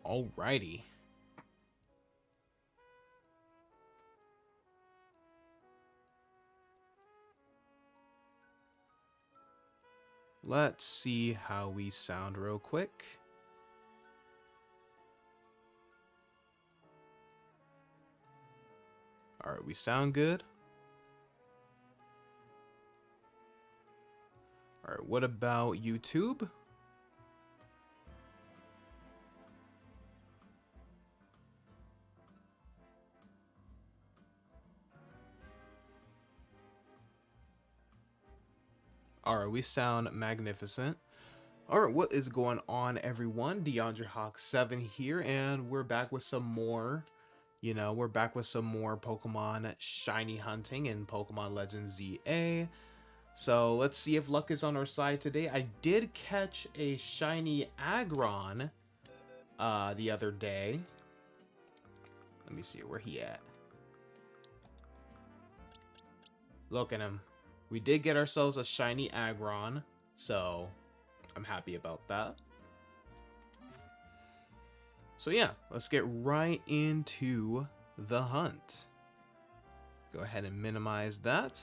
Alrighty. Let's see how we sound real quick. Alright, we sound good. Alright, what about YouTube? Alright, we sound magnificent. Alright, what is going on, everyone? DeAndre Hawk 7 here, and we're back with some more. We're back with some more Pokemon shiny hunting in Pokemon Legends ZA. So let's see if luck is on our side today. I did catch a shiny Aggron the other day. Let me see where he at. Look at him. We did get ourselves a shiny Aggron, so I'm happy about that. So yeah, let's get right into the hunt. Go ahead and minimize that.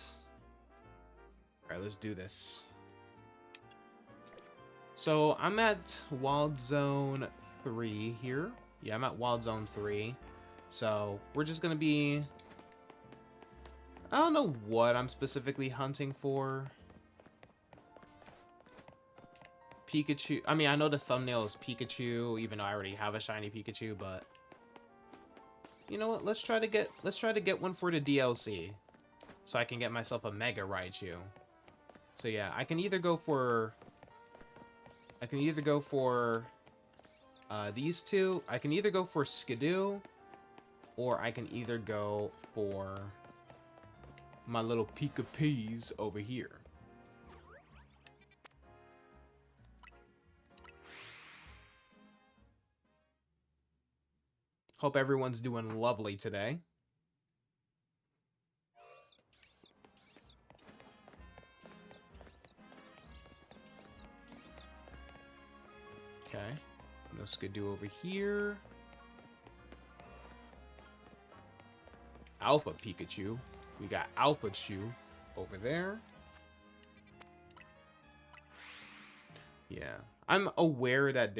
Alright, let's do this. So I'm at Wild Zone 3 here. Yeah, I'm at Wild Zone 3. So we're just gonna be... I don't know what I'm specifically hunting for. Pikachu. I mean, I know the thumbnail is Pikachu, even though I already have a shiny Pikachu, but you know what? Let's try to get one for the DLC, so I can get myself a Mega Raichu. So yeah, I can either go for these two. I can either go for Skidoo, or I can either go for my little Pika-Peas over here. Hope everyone's doing lovely today. Okay, no Skidoo over here. Alpha Pikachu. We got Alpha Chew over there. Yeah. I'm aware that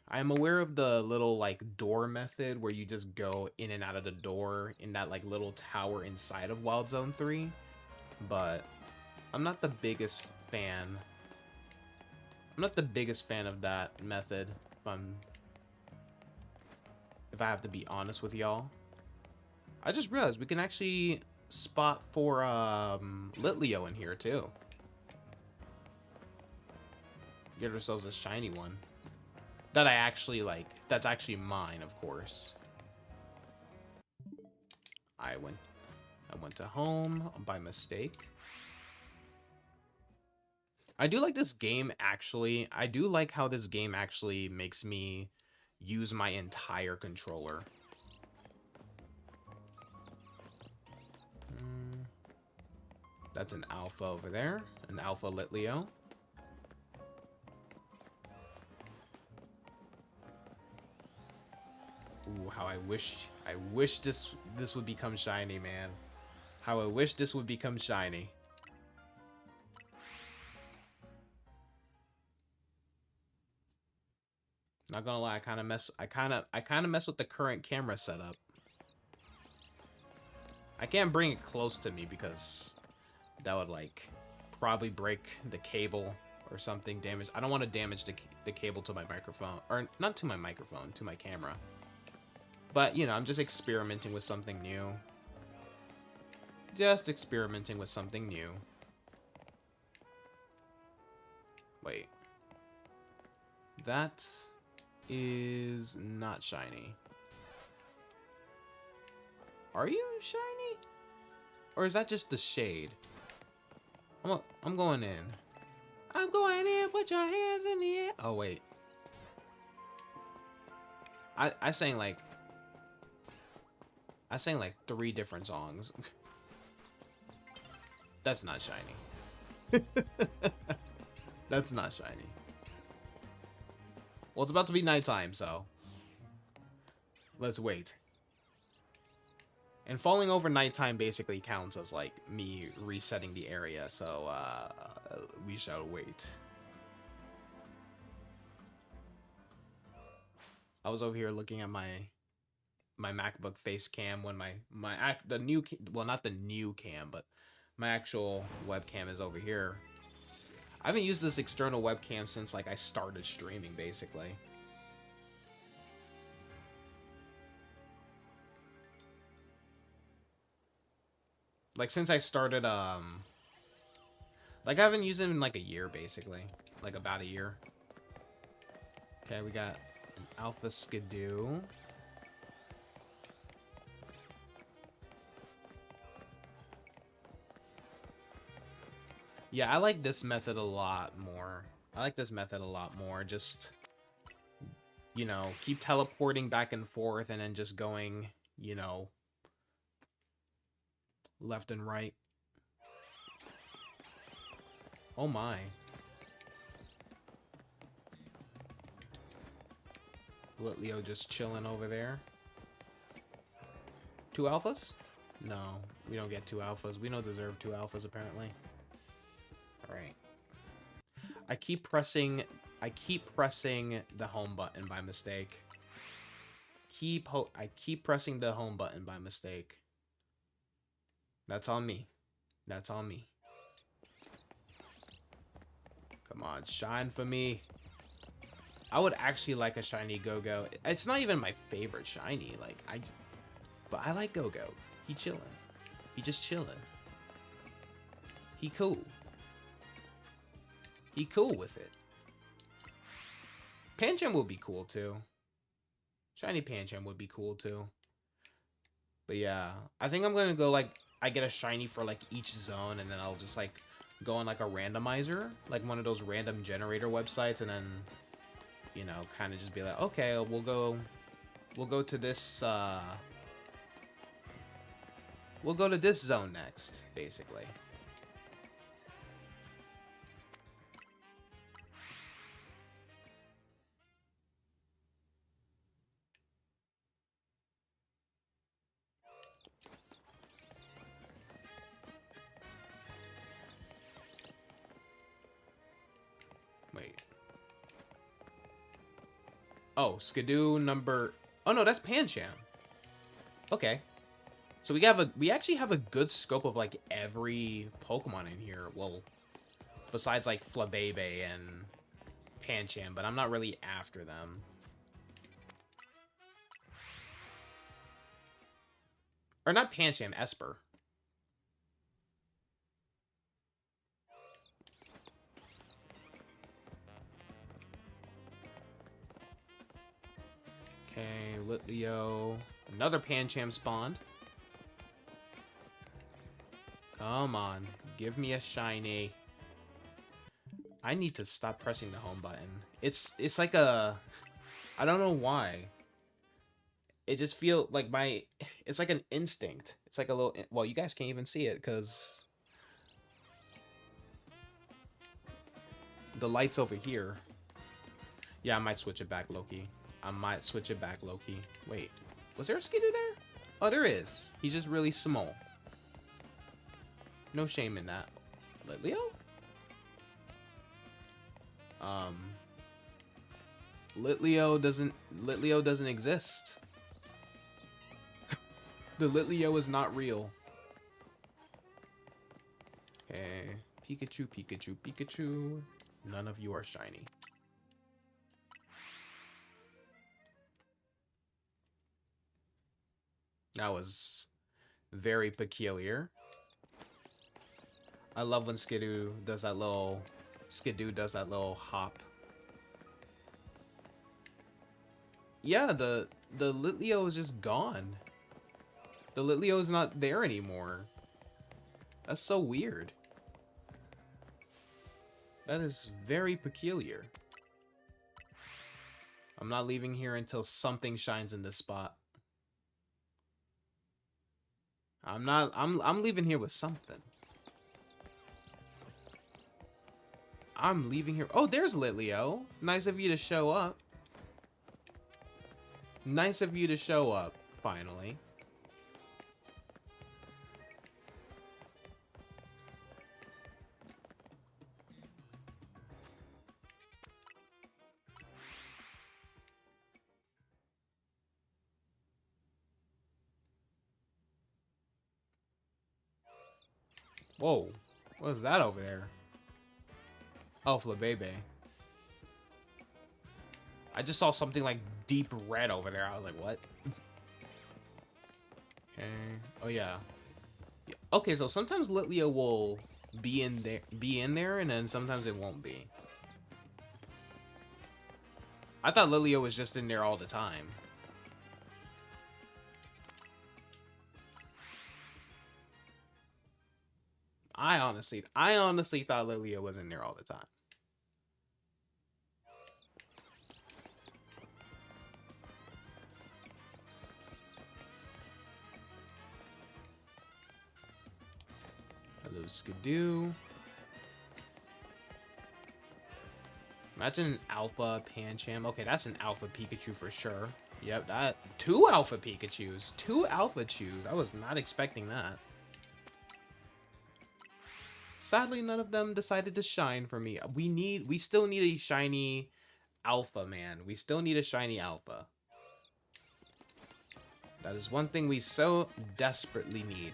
I'm aware of the little like door method where you just go in and out of the door in that like little tower inside of Wild Zone 3, but I'm not the biggest fan. I'm not the biggest fan of that method, if I have to be honest with y'all. I just realized we can actually spot for Litleo in here too. Get ourselves a shiny one that I actually like. That's actually mine, of course. I went to home by mistake. I do like this game actually. I do like how this game actually makes me use my entire controller. That's an Alpha over there, an Alpha Litleo. Ooh, how I wish this would become shiny, man. How I wish this would become shiny. Not gonna lie, I kind of mess with the current camera setup. I can't bring it close to me because that would like probably break the cable or something. Damage. I don't want to damage the cable to my microphone, or not to my microphone, to my camera. But, you know, I'm just experimenting with something new. Just experimenting with something new. Wait. That is not shiny. Are you shiny? Or is that just the shade? I'm going in. I'm going in, put your hands in the air. Oh, wait. I sang like 3 different songs. That's not shiny. That's not shiny. Well, it's about to be nighttime, so Let's wait. And falling over nighttime basically counts as, like, me resetting the area, so, we shall wait. I was over here looking at my MacBook face cam when the new, well, not the new cam, but my actual webcam is over here. I haven't used this external webcam since, like, I started streaming, basically. Like, since I started, like, I haven't used it in, like, a year, basically. Like, about a year. Okay, we got an Alpha Skidoo. Yeah, I like this method a lot more. Just, you know, keep teleporting back and forth and then just going, you know, left and right. Oh my. Litleo just chilling over there. 2 alphas? No, we don't get 2 alphas. We don't deserve 2 alphas, apparently. Alright. I keep pressing the home button by mistake. I keep pressing the home button by mistake. That's on me. That's on me. Come on, shine for me. I would actually like a shiny Go-Go. It's not even my favorite shiny. Like, but I like Go-Go. He chillin'. He just chillin'. He cool. He cool with it. Pancham would be cool too. Shiny Pancham would be cool too. But yeah, I think I'm gonna go, like, I get a shiny for, like, each zone, and then I'll just, like, go on, like, a randomizer, like one of those random generator websites, and then, you know, kind of just be like, okay, we'll go to this, we'll go to this zone next, basically. Wait. Oh, Skidoo number... Oh, no, that's Pancham. Okay. So we actually have a good scope of, like, every Pokemon in here. Well, besides, like, Flabebe and Pancham, but I'm not really after them. Or not Pancham, Esper. Okay, Litleo. Another Pancham spawned. Come on, give me a shiny. I need to stop pressing the home button. It's like a... I don't know why. It just feels like it's like an instinct. It's like a little... Well, you guys can't even see it because... the light's over here. Yeah, I might switch it back, Loki. Wait, was there a Skidoo there? Oh, there is. He's just really small. No shame in that. Litleo? Litleo doesn't exist. The Litleo is not real. Okay. Pikachu, Pikachu, Pikachu. None of you are shiny. That was very peculiar. I love when Skidoo does that little hop. Yeah, the Litleo is just gone. The Litleo is not there anymore. That's so weird. That is very peculiar. I'm not leaving here until something shines in this spot. I'm leaving here with something. I'm leaving here. Oh, there's Litleo. Nice of you to show up. Nice of you to show up, finally. Whoa, what is that over there? Oh, Flabebe. I just saw something like deep red over there. I was like, what? Okay. Oh yeah. Okay, so sometimes Litleo will be in there, and then sometimes it won't be. I thought Litleo was just in there all the time. I honestly thought Litleo was in there all the time. Hello, Skidoo. Imagine an Alpha Pancham. Okay, that's an Alpha Pikachu for sure. Yep, that 2 Alpha Pikachus. 2 Alpha Chews. I was not expecting that. Sadly, none of them decided to shine for me. We still need a shiny Alpha, man. We still need a shiny Alpha. That is one thing we so desperately need.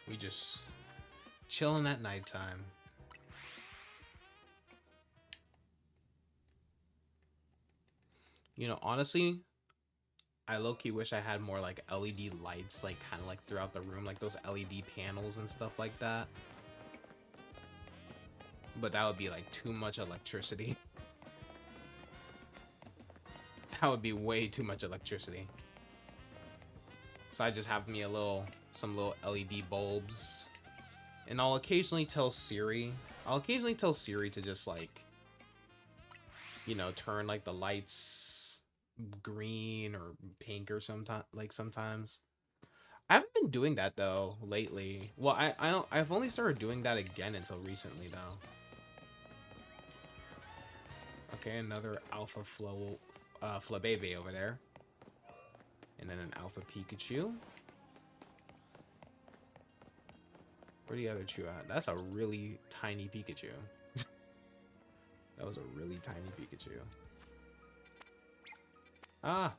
We just chilling at nighttime. You know, honestly, I low-key wish I had more like LED lights, like kind of like throughout the room, like those LED panels and stuff like that. But that would be like too much electricity. That would be way too much electricity. So I just have me some little LED bulbs. And I'll occasionally tell Siri to just like, you know, turn like the lights green or pink or sometimes. I haven't been doing that though lately. Well, I've only started doing that again until recently though. Okay, another Alpha Flabebe over there. And then an Alpha Pikachu. Where the other two at? That's a really tiny Pikachu. That was a really tiny Pikachu. Ah!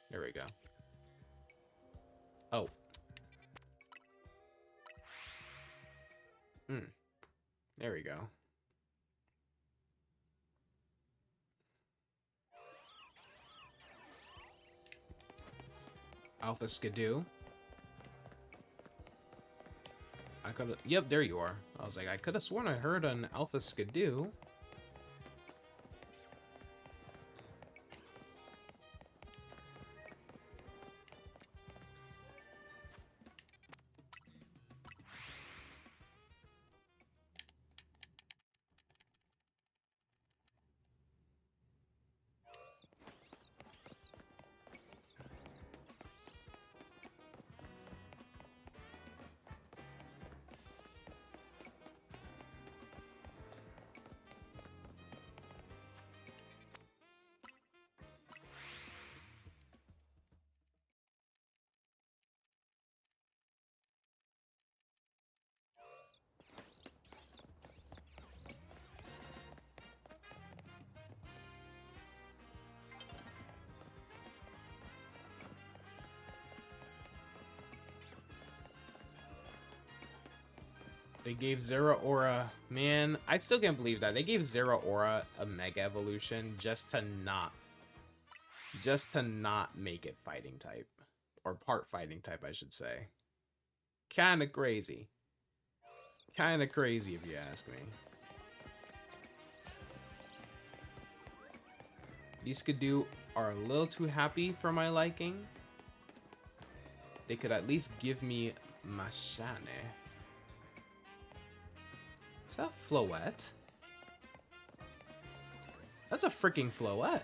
There we go. Oh. There we go. Alpha Skidoo. I could have... Yep, there you are. I was like, I could have sworn I heard an Alpha Skidoo. They gave Zeraora... Man, I still can't believe that. They gave Zeraora a Mega Evolution just to not just to not make it fighting type. Or part fighting type, I should say. Kinda crazy. Kinda crazy if you ask me. These Skidoo are a little too happy for my liking. They could at least give me my shiny. Is that a Floette? That's a freaking Floette.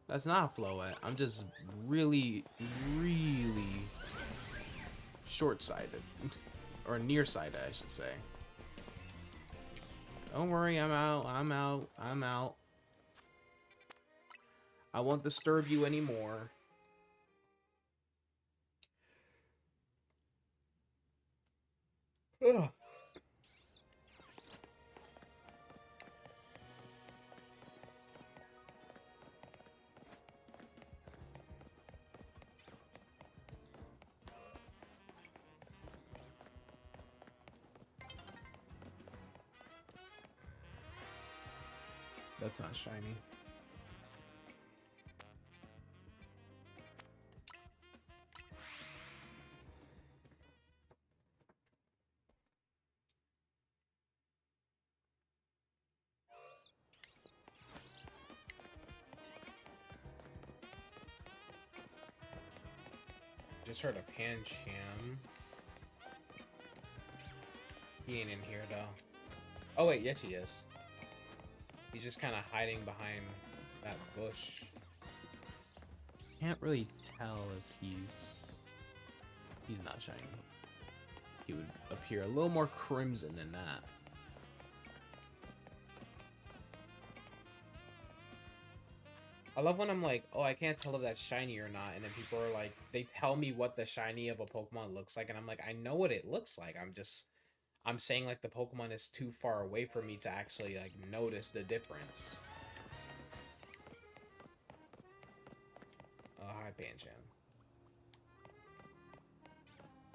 That's not a Floette. I'm just really, really short-sighted. Or nearsighted, I should say. Don't worry, I'm out, I'm out, I'm out. I won't disturb you anymore. Ugh. That's not shiny. Just heard a Pancham. He ain't in here though. Oh wait, yes he is. He's just kind of hiding behind that bush. Can't really tell if he's not shiny. He would appear a little more crimson than that. I love when I'm like, oh, I can't tell if that's shiny or not, and then people are like, they tell me what the shiny of a Pokemon looks like, and I'm like, I know what it looks like. I'm saying like the Pokemon is too far away for me to actually like notice the difference. Oh, hi, Pancham.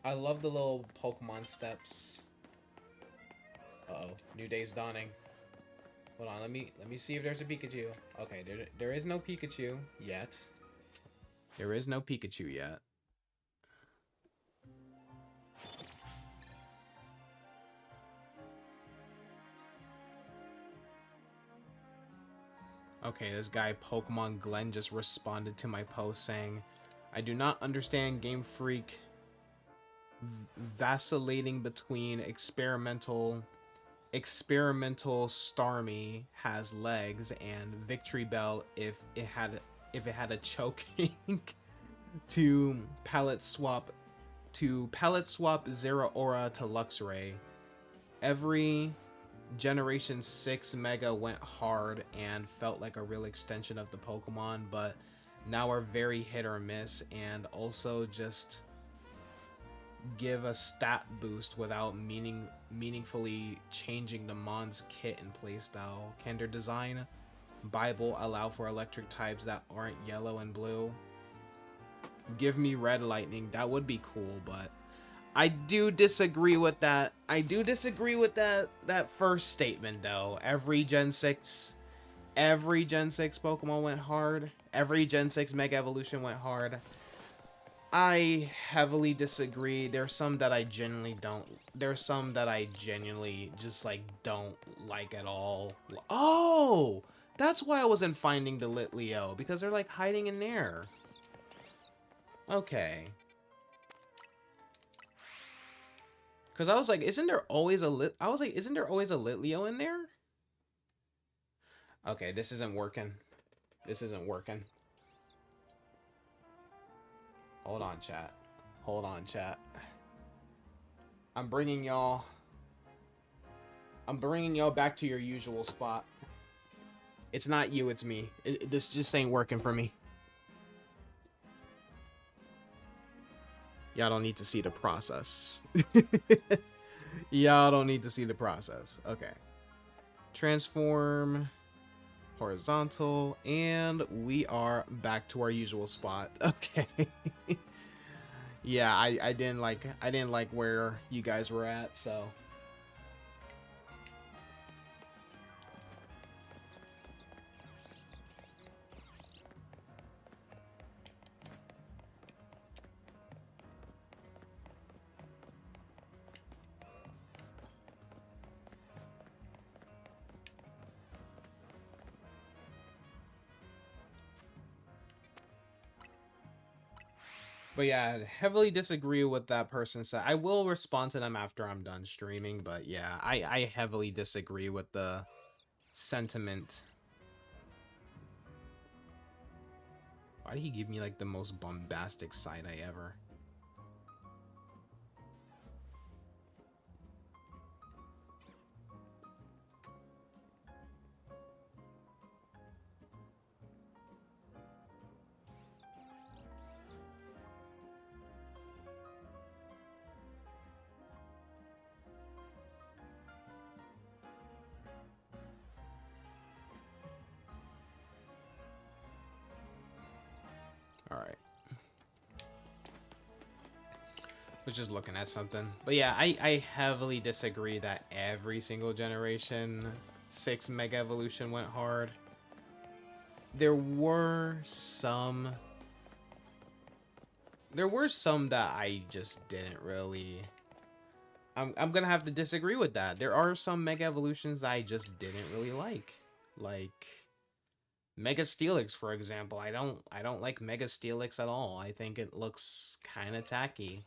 I love the little Pokemon steps. Uh-oh, new day's dawning. Hold on, let me see if there's a Pikachu. Okay, there is no Pikachu yet. There is no Pikachu yet. Okay, this guy Pokemon Glenn just responded to my post saying, I do not understand Game Freak vacillating between experimental Starmie has legs and Victory Bell if it had a choking to palette swap Zeraora to Luxray. Every Generation 6 Mega went hard and felt like a real extension of the Pokemon, but now are very hit or miss, and also just give a stat boost without meaningfully changing the Mon's kit and playstyle. Can their design Bible allow for electric types that aren't yellow and blue? Give me Red Lightning, that would be cool, but I do disagree with that. I do disagree with that first statement though. Every Gen 6 Pokemon went hard. Every Gen 6 Mega Evolution went hard. I heavily disagree. There's some that I genuinely don't. There's some that I genuinely just like don't like at all. Oh, that's why I wasn't finding the Litleo, because they're like hiding in there. Okay. Because I was like, isn't there always a Litleo in there? Okay, this isn't working. This isn't working. Hold on, chat. Hold on, chat. I'm bringing y'all back to your usual spot. It's not you, it's me. This just ain't working for me. Y'all don't need to see the process. Y'all don't need to see the process. Okay. Transform. Horizontal. And we are back to our usual spot. Okay. Yeah, I didn't like where you guys were at, so. But yeah, I heavily disagree with that person said. I will respond to them after I'm done streaming, but yeah, I heavily disagree with the sentiment. Why did he give me like the most bombastic side eye ever? All right. Was just looking at something. But yeah, I heavily disagree that every single generation 6 Mega Evolution went hard. There were some that I just didn't really I'm gonna have to disagree with that. There are some Mega Evolutions that I just didn't really like. Like Mega Steelix, for example. I don't like Mega Steelix at all. I think it looks kinda tacky.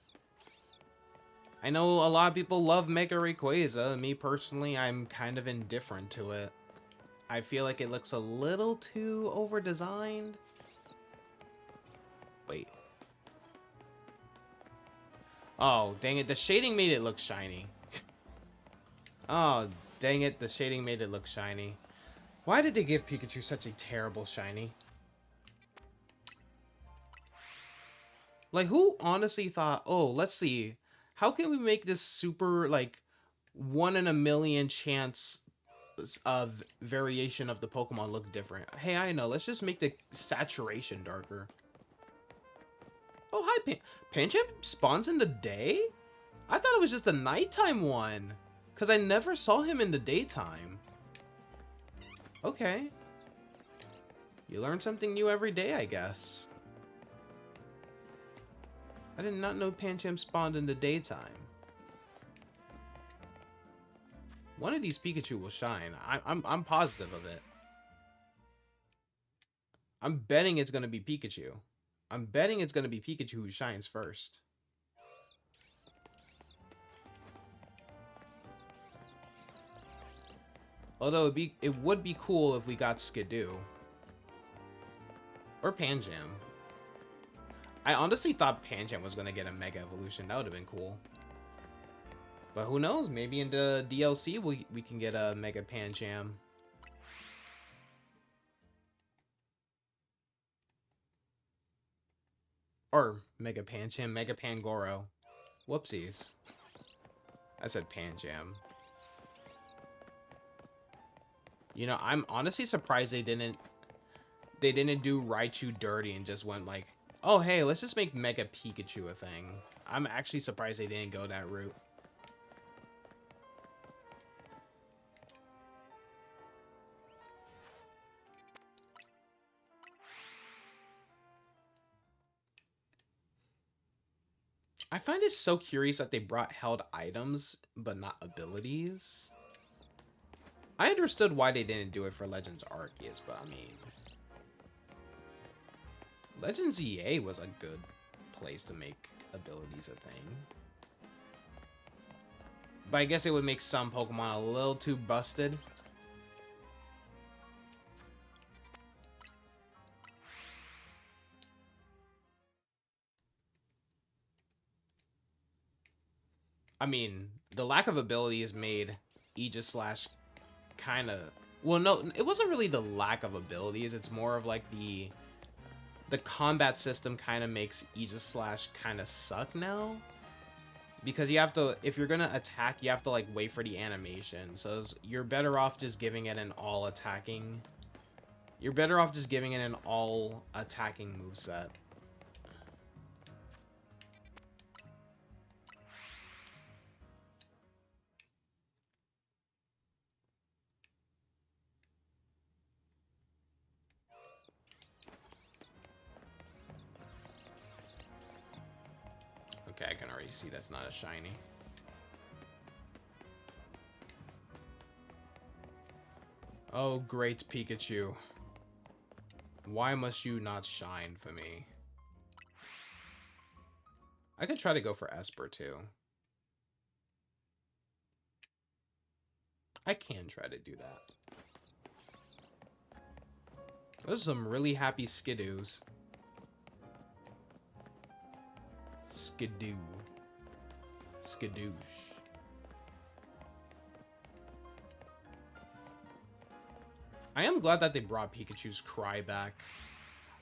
I know a lot of people love Mega Rayquaza. Me personally, I'm kind of indifferent to it. I feel like it looks a little too over-designed. Wait. Oh, dang it. The shading made it look shiny. Oh, dang it. The shading made it look shiny. Why did they give Pikachu such a terrible shiny? Like, who honestly thought, oh, let's see. How can we make this super, like, 1 in a million chance of variation of the Pokemon look different? Hey, I know. Let's just make the saturation darker. Oh, hi, Pancham spawns in the day? I thought it was just a nighttime one. Because I never saw him in the daytime. Okay. You learn something new every day, I guess. I did not know Pancham spawned in the daytime. One of these Pikachu will shine. I'm positive of it. I'm betting it's gonna be Pikachu. I'm betting it's gonna be Pikachu who shines first. Although it would be cool if we got Skidoo. Or Panjam. I honestly thought Panjam was gonna get a Mega Evolution. That would have been cool. But who knows? Maybe in the DLC we can get a Mega Pancham. Or Mega Pancham, Mega Pangoro. Whoopsies. I said Pancham. You know, I'm honestly surprised they didn't do Raichu dirty and just went like, oh hey, let's just make Mega Pikachu a thing. I'm actually surprised they didn't go that route. I find it so curious that they brought held items, but not abilities. I understood why they didn't do it for Legends Arceus, but I mean... Legends EA was a good place to make abilities a thing. But I guess it would make some Pokemon a little too busted. I mean, the lack of abilities made Aegislash kind of... Well, no, it wasn't really the lack of abilities. It's more of like the combat system kind of makes Aegislash kind of suck now. Because you have to, if you're going to attack, you have to like wait for the animation. So you're better off just giving it an all attacking. You're better off just giving it an all attacking moveset. Okay, I can already see that's not a shiny. Oh, great Pikachu. Why must you not shine for me? I could try to go for Esper too. I can try to do that. Those are some really happy Skidoos. Skidoo. Skidoosh. I am glad that they brought Pikachu's Cry back.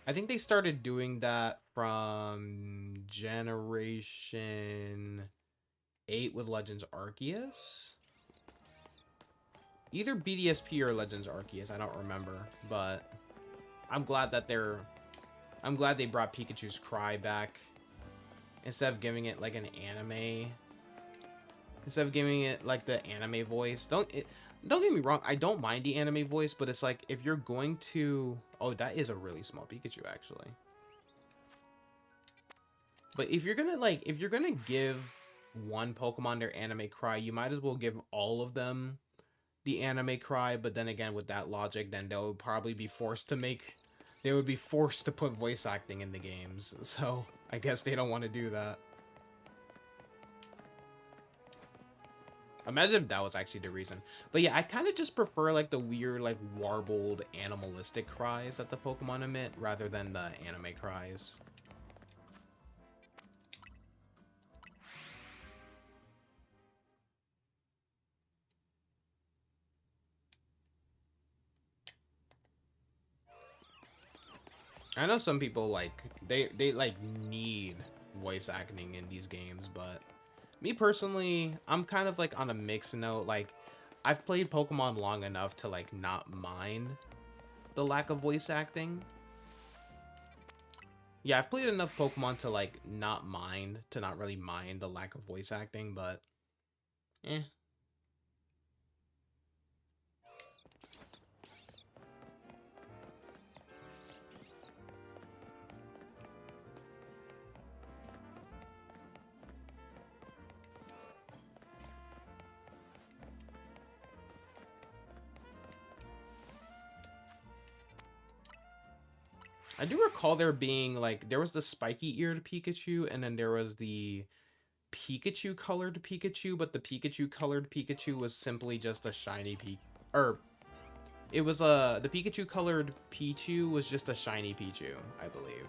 I think they started doing that from Generation 8 with Legends Arceus. Either BDSP or Legends Arceus, I don't remember, but I'm glad that they brought Pikachu's Cry back instead of giving it like an anime. Instead of giving it like the anime voice. Don't get me wrong, I don't mind the anime voice, but it's like if you're going to... Oh, that is a really small Pikachu actually. But if you're gonna give one Pokemon their anime cry, you might as well give all of them the anime cry. But then again, with that logic, then they would probably be forced to put voice acting in the games. So I guess they don't want to do that. Imagine if that was actually the reason. But yeah, I kind of just prefer like the weird, like warbled, animalistic cries that the Pokemon emit rather than the anime cries. I know some people like they like need voice acting in these games, but me personally, I'm kind of like on a mixed note. Like, I've played Pokemon long enough to like not mind the lack of voice acting. Yeah, I've played enough Pokemon to like not really mind the lack of voice acting, but eh. I do recall there being like there was the spiky-eared Pikachu, and then there was the Pikachu-colored Pikachu, but the Pikachu-colored Pikachu was simply just a shiny or it was the Pikachu-colored Pichu was just a shiny Pichu, I believe.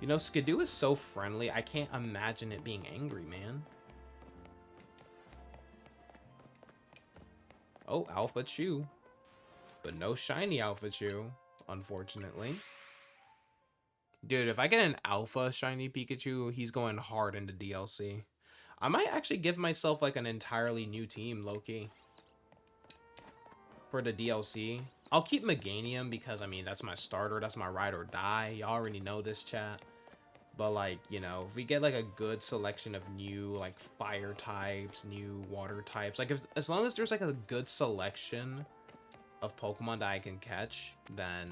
You know, Skidoo is so friendly, I can't imagine it being angry, man. Oh, Alpha Chew. But no shiny Alpha Chew, unfortunately. Dude, if I get an Alpha shiny Pikachu, he's going hard into DLC. I might actually give myself like an entirely new team, low-key. For the DLC. I'll keep Meganium because, I mean, that's my starter. That's my ride or die. Y'all already know this, chat. But, like, you know, if we get, like, a good selection of new, like, fire types, new water types. Like, as long as there's, like, a good selection of Pokemon that I can catch, then...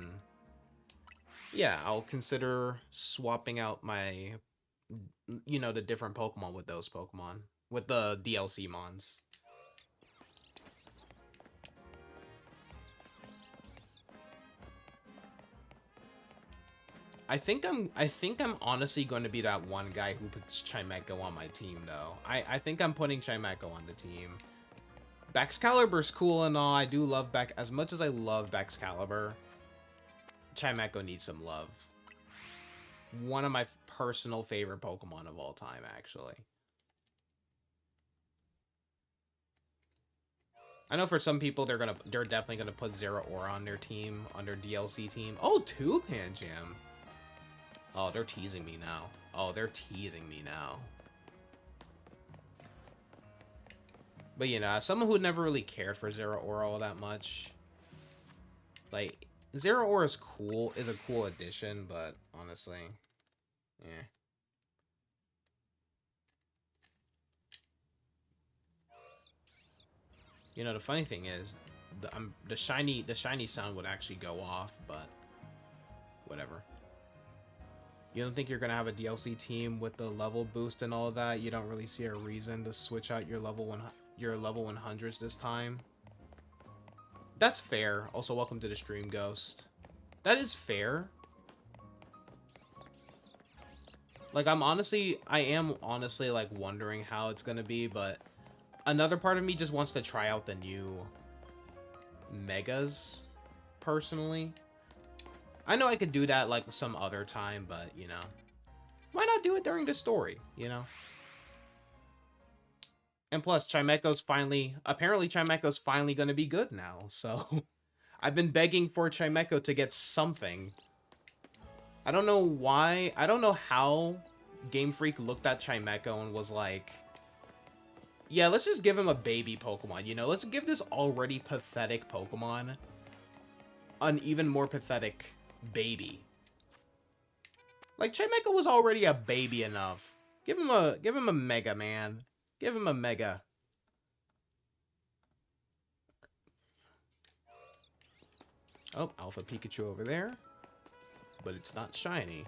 yeah, I'll consider swapping out my... you know, the different Pokemon with those Pokemon. With the DLC mons. I think I'm honestly going to be that one guy who puts Chimecho on my team, though. I think I'm putting Chimecho on the team. Baxcalibur's cool and all. I do love as much as I love Baxcalibur, Chimecho needs some love. One of my personal favorite Pokemon of all time, actually. I know for some people they're definitely gonna put Zeraora on their team, on their DLC team. Oh, two Panjam. Oh, they're teasing me now. Oh, they're teasing me now. But you know, as someone who never really cared for Zeraora all that much, like Zeraora is cool, is a cool addition, but honestly, yeah. You know, the funny thing is, the shiny sound would actually go off, but whatever. You don't think you're gonna have a DLC team with the level boost and all of that? You don't really see a reason to switch out your level 100s this time? That's fair. Also, welcome to the stream, Ghost. That is fair. Like, I am honestly, like, wondering how it's gonna be, but another part of me just wants to try out the new megas, personally. I know I could do that, like, some other time, but, you know, why not do it during the story, you know? And plus, apparently Chimecho's finally gonna be good now, so I've been begging for Chimecho to get something. I don't know why, I don't know how Game Freak looked at Chimecho and was like, yeah, let's just give him a baby Pokemon, you know? Let's give this already pathetic Pokemon an even more pathetic baby. Like, Chimecho was already a baby enough. Give him a Mega, man. Give him a Mega. Oh, Alpha Pikachu over there. But it's not shiny.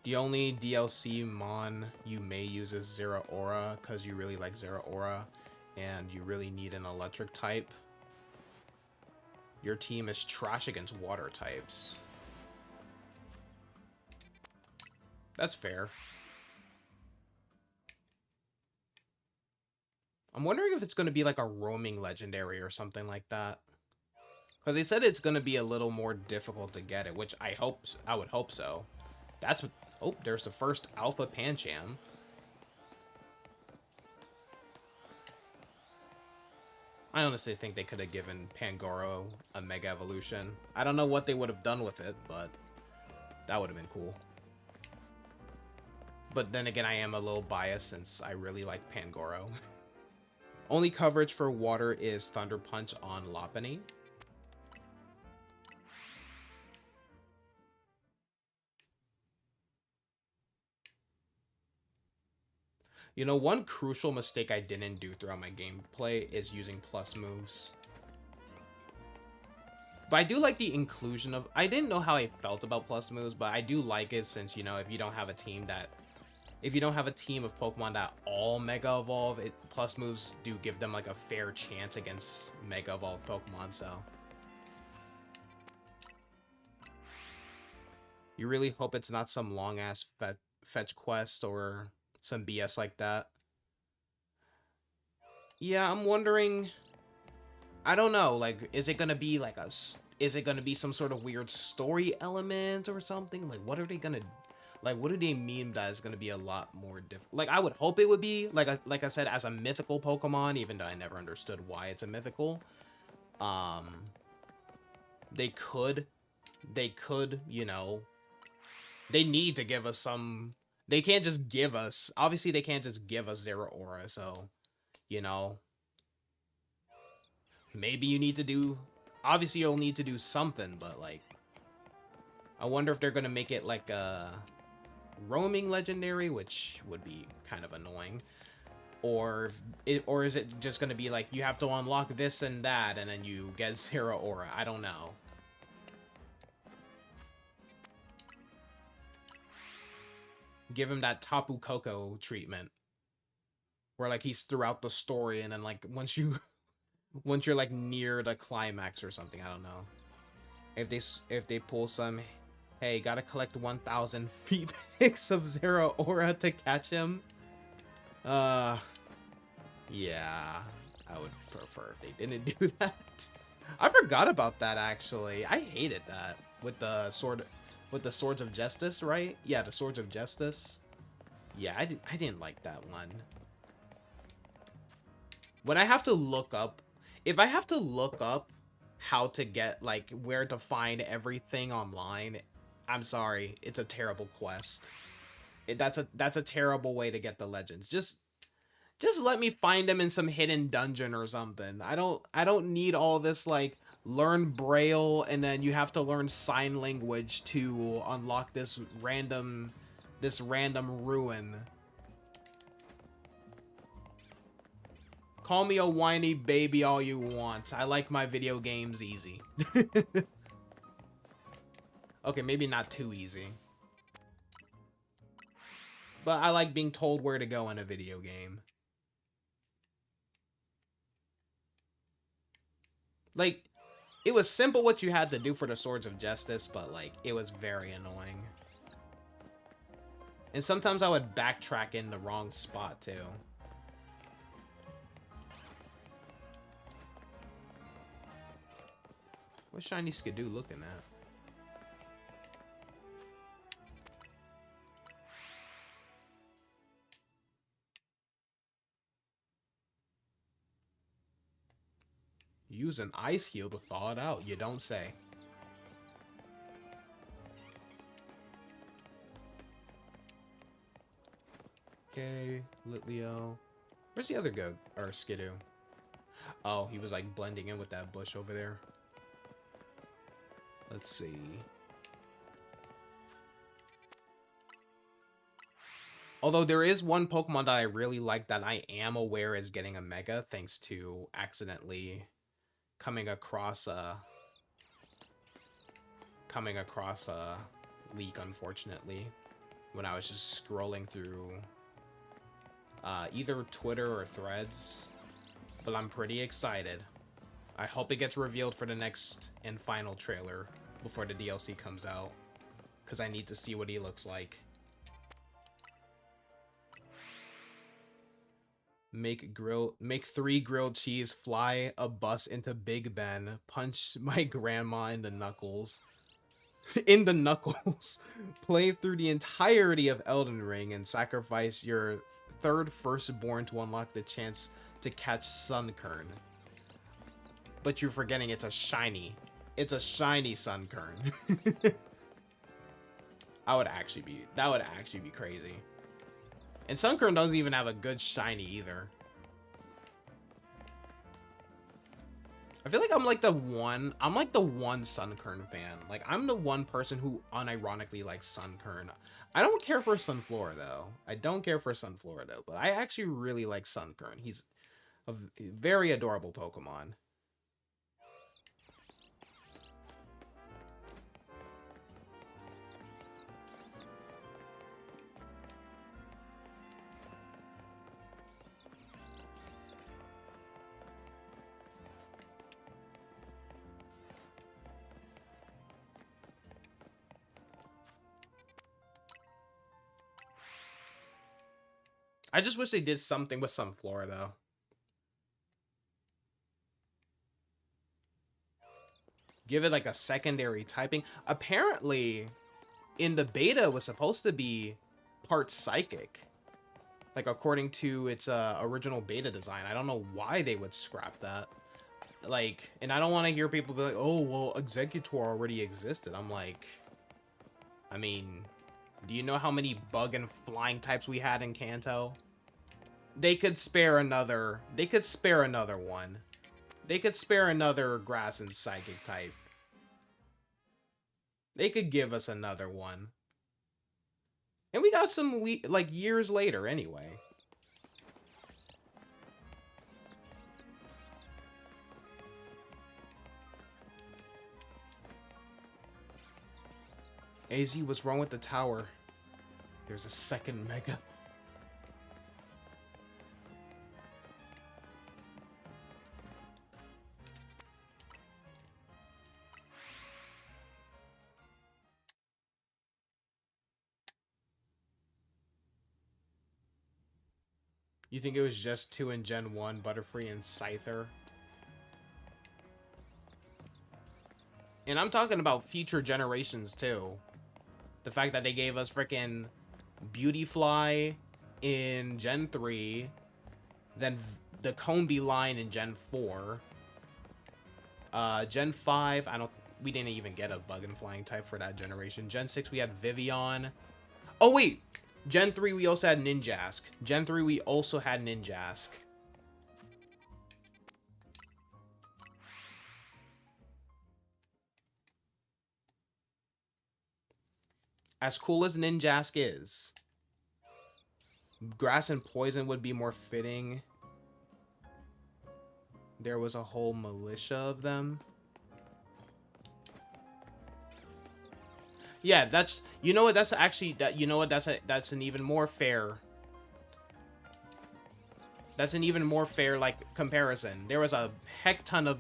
The only DLC Mon you may use is Zeraora, because you really like Zeraora, and you really need an electric type. Your team is trash against water types. That's fair. I'm wondering if it's going to be like a roaming legendary or something like that. Because they said it's going to be a little more difficult to get it, which I would hope so. That's what... Oh, there's the first Alpha Pancham. I honestly think they could have given Pangoro a Mega Evolution. I don't know what they would have done with it, but that would have been cool. But then again, I am a little biased since I really like Pangoro. Only coverage for water is Thunder Punch on Lopunny. You know, one crucial mistake I didn't do throughout my gameplay is using plus moves. But I do like the inclusion of... I didn't know how I felt about plus moves, but I do like it since, you know, if you don't have a team of Pokemon that all Mega Evolve, plus moves do give them, like, a fair chance against Mega Evolved Pokemon, so... You really hope it's not some long-ass fetch quest or some BS like that. Yeah, I'm wondering... I don't know, like, is it gonna be like is it gonna be some sort of weird story element or something? Like, what are they gonna... Like, what do they mean that is gonna be a lot more different? Like, I would hope it would be, like I said, as a mythical Pokemon, even though I never understood why it's a mythical. They could, you know... They need to give us some... They can't just give us... Obviously, they can't just give us Zeraora, so... You know... Maybe you need to do... Obviously, you'll need to do something, but, like... I wonder if they're gonna make it, like, a... roaming legendary, which would be kind of annoying. Or is it just gonna be, like, you have to unlock this and that, and then you get Zeraora? I don't know. Give him that Tapu Koko treatment. Where, like, he's throughout the story, and then, like, once you're, like, near the climax or something, I don't know. If they pull some, hey, gotta collect 1,000 feet pics of Zeraora to catch him. Yeah, I would prefer if they didn't do that. I forgot about that, actually. I hated that with the Swords of Justice, right? Yeah, the Swords of Justice. Yeah, I didn't like that one. When I have to look up, if I have to look up how to get, like, where to find everything online, I'm sorry, it's a terrible quest. That's a terrible way to get the legends. Just let me find them in some hidden dungeon or something. I don't need all this, like, learn Braille and then you have to learn sign language to unlock this random ruin. Call me a whiny baby all you want. I like my video games easy. Okay, maybe not too easy. But I like being told where to go in a video game. Like, It was simple what you had to do for the Swords of Justice, but, like, it was very annoying. And sometimes I would backtrack in the wrong spot, too. What's Shiny Skidoo looking at? Use an ice heal to thaw it out. You don't say. Okay, Litleo. Where's the other goat? Or Skidoo? Oh, he was like blending in with that bush over there. Let's see. Although there is one Pokemon that I really like that I am aware is getting a Mega thanks to accidentally coming across a leak, unfortunately, when I was just scrolling through either Twitter or Threads. But I'm pretty excited. I hope it gets revealed for the next and final trailer before the DLC comes out, because I need to see what he looks like. Make 3 grilled cheese, fly a bus into Big Ben, punch my grandma in the knuckles. In the knuckles. Play through the entirety of Elden Ring and sacrifice your 3rd firstborn to unlock the chance to catch Sunkern. But you're forgetting it's a shiny. It's a shiny Sunkern. That would actually be crazy. And Sunkern doesn't even have a good shiny either. I feel like I'm like the one Sunkern fan. Like, I'm the one person who unironically likes Sunkern. I don't care for Sunflora though. But I actually really like Sunkern. He's a very adorable Pokemon. I just wish they did something with Sunflora, though. Give it, like, a secondary typing. Apparently, in the beta, it was supposed to be part Psychic. Like, according to its original beta design. I don't know why they would scrap that. Like, and I don't want to hear people be like, oh, well, Executor already existed. I'm like, I mean, do you know how many bug and flying types we had in Kanto? They could spare another one. They could spare another grass and psychic type. They could give us another one. And we got some, like, years later anyway. AZ, what's wrong with the tower? There's a second Mega. You think it was just 2 in Gen 1, Butterfree and Scyther? And I'm talking about future generations, too. The fact that they gave us frickin' Beautyfly in Gen 3, then the Combee line in Gen 4. Gen 5, we didn't even get a Bug and Flying type for that generation. Gen 6, we had Vivian. Oh, wait! Gen 3, we also had Ninjask. As cool as Ninjask is, Grass and Poison would be more fitting. There was a whole militia of them. Yeah, that's, you know what, that's actually, that's an even more fair, like, comparison. There was a heck ton of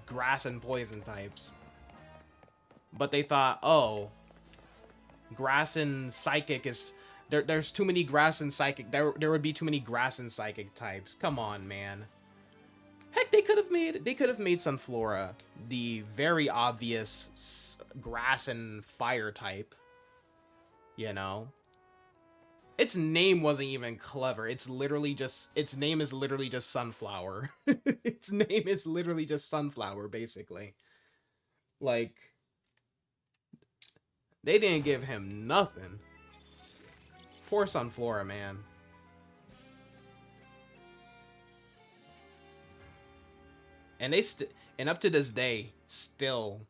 grass and poison types. But they thought, oh, grass and psychic is there's too many grass and psychic. There would be too many grass and psychic types. Come on, man. Heck, they could have made Sunflora the very obvious grass and fire type. You know? Its name wasn't even clever. Its name is literally just Sunflower. Its name is literally just Sunflower, basically. Like, they didn't give him nothing. Poor Sunflora, man. And and up to this day, still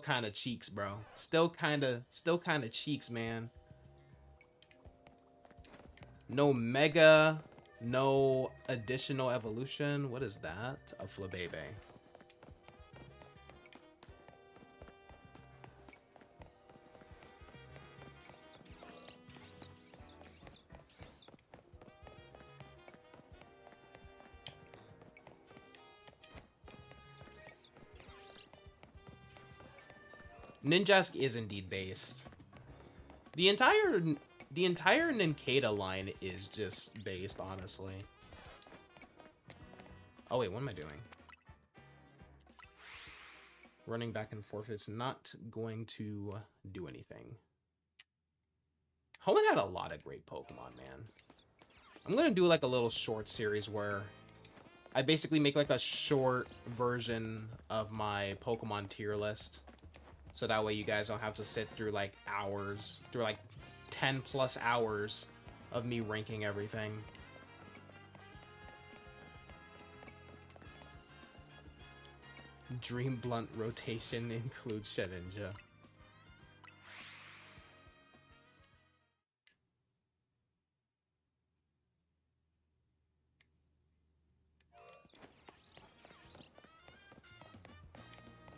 kind of cheeks, bro. Still kind of cheeks, man. No mega, no additional evolution. What is that? A Flabebe. Ninjask is indeed based. The entire Nincada line is just based, honestly. Oh wait, what am I doing? Running back and forth is not going to do anything. Hoenn had a lot of great Pokemon, man. I'm gonna do like a little short series where I basically make like a short version of my Pokemon tier list. So that way you guys don't have to sit through like hours, through like 10 plus hours of me ranking everything. Dream Blunt rotation includes Shedinja.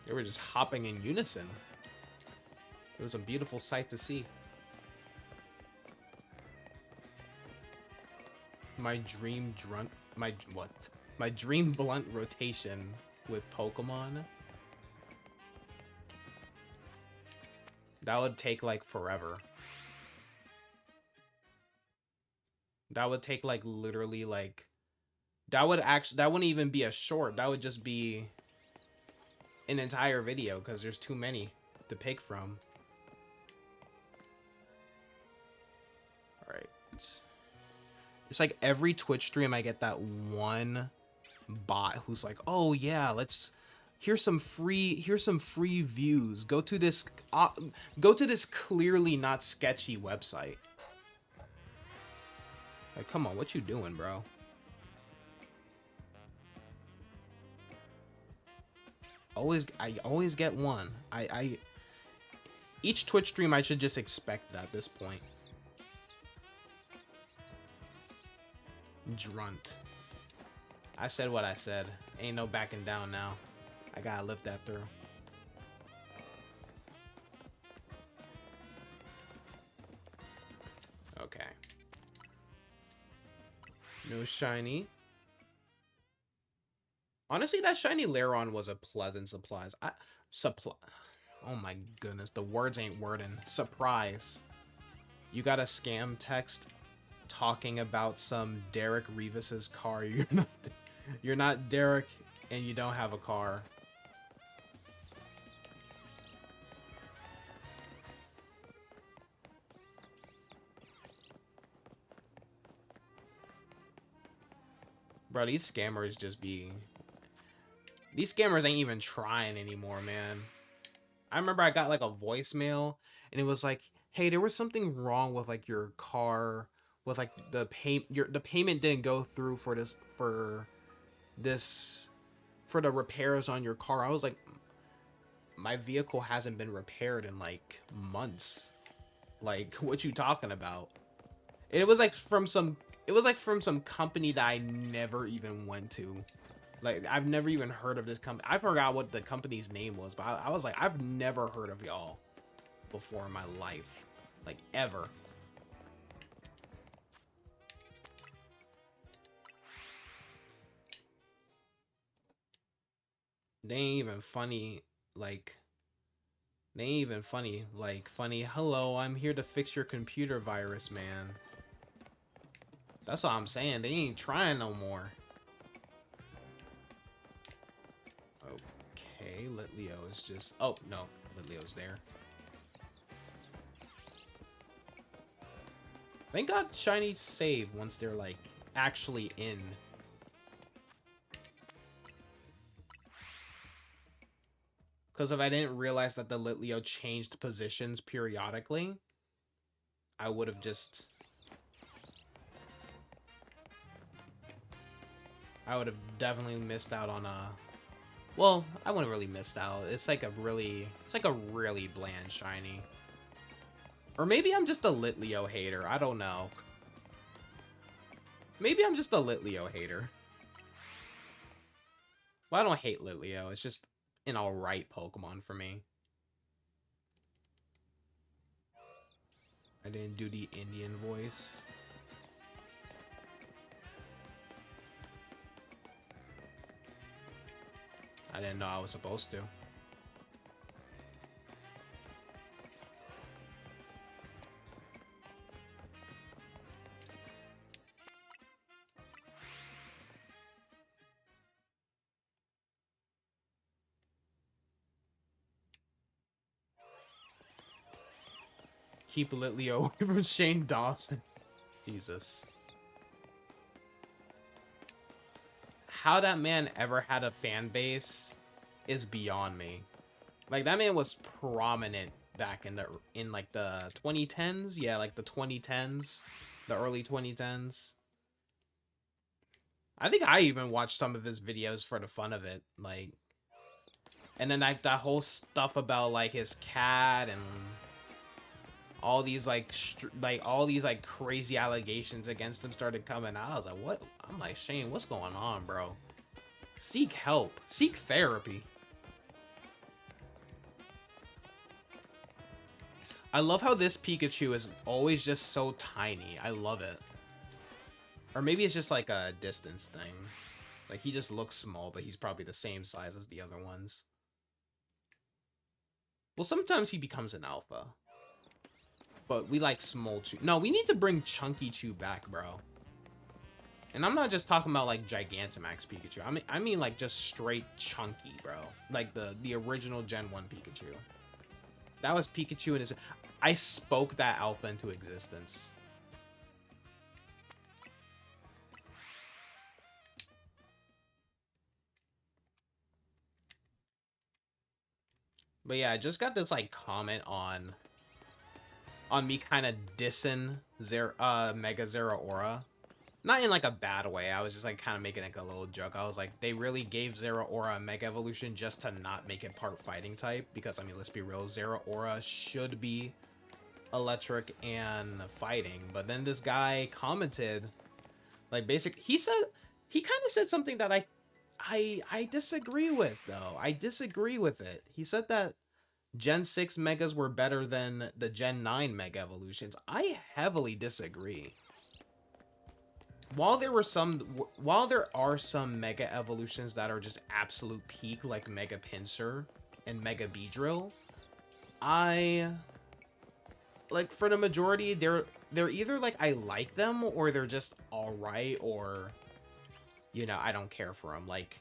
They were just hopping in unison. It was a beautiful sight to see. My dream blunt rotation with Pokemon. That would take like forever. That would take like literally like that wouldn't even be a short. That would just be an entire video because there's too many to pick from. All right. It's like every Twitch stream I get that one bot who's like, "Oh yeah, here's some free views. Go to this clearly not sketchy website." Like, come on, what you doing, bro? I always get one. Each Twitch stream I should just expect it at this point. Drunt. I said what I said. Ain't no backing down now. I gotta live that through. Okay. No shiny. Honestly, that shiny Lairon was a pleasant surprise. Oh my goodness, the words ain't wording. Surprise. You got a scam text talking about some Derek Revis's car. You're not Derek, and you don't have a car. Bro, these scammers ain't even trying anymore, man. I remember I got like a voicemail and it was like, "Hey, there was something wrong with like your car, with like the payment didn't go through for the repairs on your car." I was like, "My vehicle hasn't been repaired in like months. Like, what you talking about?" And it was like from some company that I never even went to. Like, I've never even heard of this company. I forgot what the company's name was, but I was like, I've never heard of y'all before in my life. Like, ever. They ain't even funny, like, they ain't even funny, like, funny, hello, I'm here to fix your computer virus, man. That's all I'm saying, they ain't trying no more. Okay, Litleo is just, oh, no, Litleo's there. Thank God shinies save once they're, like, actually in. Because if I didn't realize that the Litleo changed positions periodically, I would have just... I would have definitely missed out on a... Well, I wouldn't really missed out. It's like a really... It's like a really bland shiny. Or maybe I'm just a Litleo hater. I don't know. Maybe I'm just a Litleo hater. Well, I don't hate Litleo. It's just an alright Pokemon for me. I didn't do the Indian voice. I didn't know I was supposed to. Keep Litleo away from Shane Dawson. Jesus. How that man ever had a fan base is beyond me. Like, that man was prominent back in like the 2010s. Yeah, like the 2010s, the early 2010s. I think I even watched some of his videos for the fun of it. Like, and then like that whole stuff about like his cat and all these like all these like crazy allegations against him started coming out. I was like, what? I'm like, Shane, what's going on, bro? Seek help. Seek therapy. I love how this Pikachu is always just so tiny. I love it. Or maybe it's just like a distance thing. Like, he just looks small, but he's probably the same size as the other ones. Well, sometimes he becomes an alpha. But we like small Chew. No, we need to bring Chunky Chew back, bro. And I'm not just talking about like Gigantamax Pikachu. I mean like just straight Chunky, bro. Like the original Gen 1 Pikachu. That was Pikachu in his... I spoke that alpha into existence. But yeah, I just got this like comment on me kind of dissing Mega Zeraora. Not in like a bad way. I was just like kind of making like a little joke. I was like, they really gave Zeraora a Mega Evolution just to not make it part fighting type. Because I mean, let's be real, Zeraora should be electric and fighting. But then this guy commented, like he kind of said something that I disagree with though. I disagree with it. He said that Gen 6 Megas were better than the Gen 9 Mega Evolutions. I heavily disagree. While there are some Mega Evolutions that are just absolute peak, like Mega Pinsir and Mega Beedrill, like, for the majority, they're either like I like them or they're just alright, or, you know, I don't care for them. Like,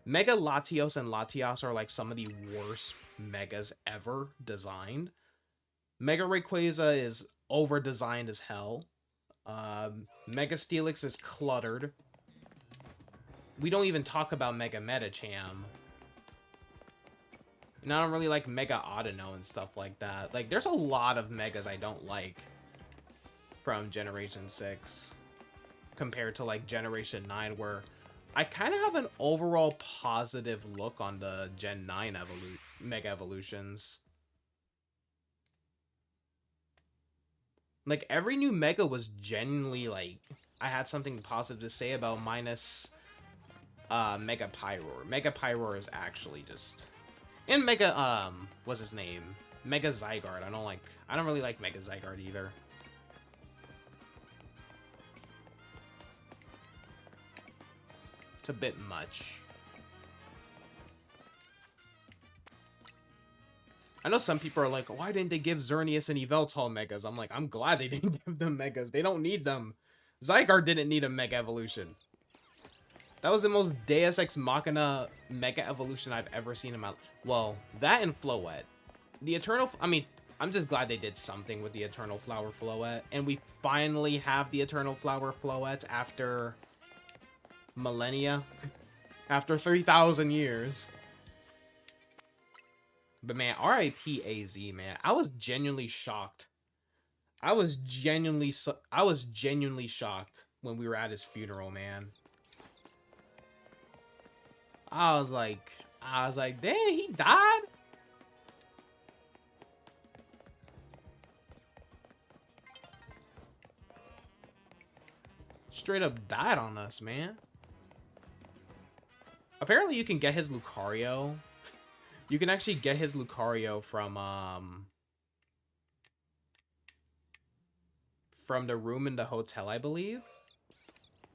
Mega Latios and Latias are like some of the worst Megas ever designed. Mega Rayquaza is over-designed as hell. Mega Steelix is cluttered. We don't even talk about Mega Metacham. And I don't really like Mega Audino and stuff like that. Like, there's a lot of Megas I don't like from Generation 6 compared to, like, Generation 9, where I kind of have an overall positive look on the Gen 9 Mega Evolutions. Like, every new Mega was genuinely, like, I had something positive to say about, minus Mega Pyroar. Mega Pyroar is actually just... And Mega, what's his name? Mega Zygarde. I don't really like Mega Zygarde either. It's a bit much. I know some people are like, why didn't they give Xerneas and Yveltal megas? I'm like, I'm glad they didn't give them megas. They don't need them. Zygarde didn't need a mega evolution. That was the most Deus Ex Machina mega evolution I've ever seen in my... Well, that and Floette. The Eternal... I mean, I'm just glad they did something with the Eternal Flower Floette. And we finally have the Eternal Flower Floette after... millennia. After 3,000 years. But man, RIP AZ, man. I was genuinely shocked. I was genuinely shocked when we were at his funeral, man. I was like, dang, he died? Straight up died on us, man. Apparently you can get his Lucario. You can actually get his Lucario from the room in the hotel, I believe.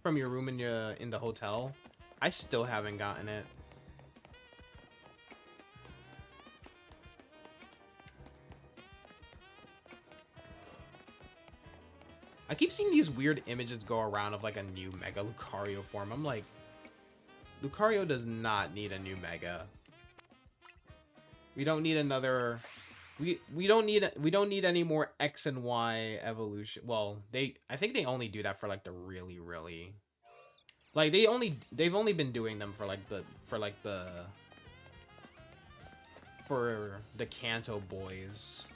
From your room in the hotel. I still haven't gotten it. I keep seeing these weird images go around of like a new Mega Lucario form. I'm like, Lucario does not need a new Mega. We don't need another... We don't need any more X and Y evolution. Well, I think they only do that for like the really like they've only been doing them for the Kanto boys.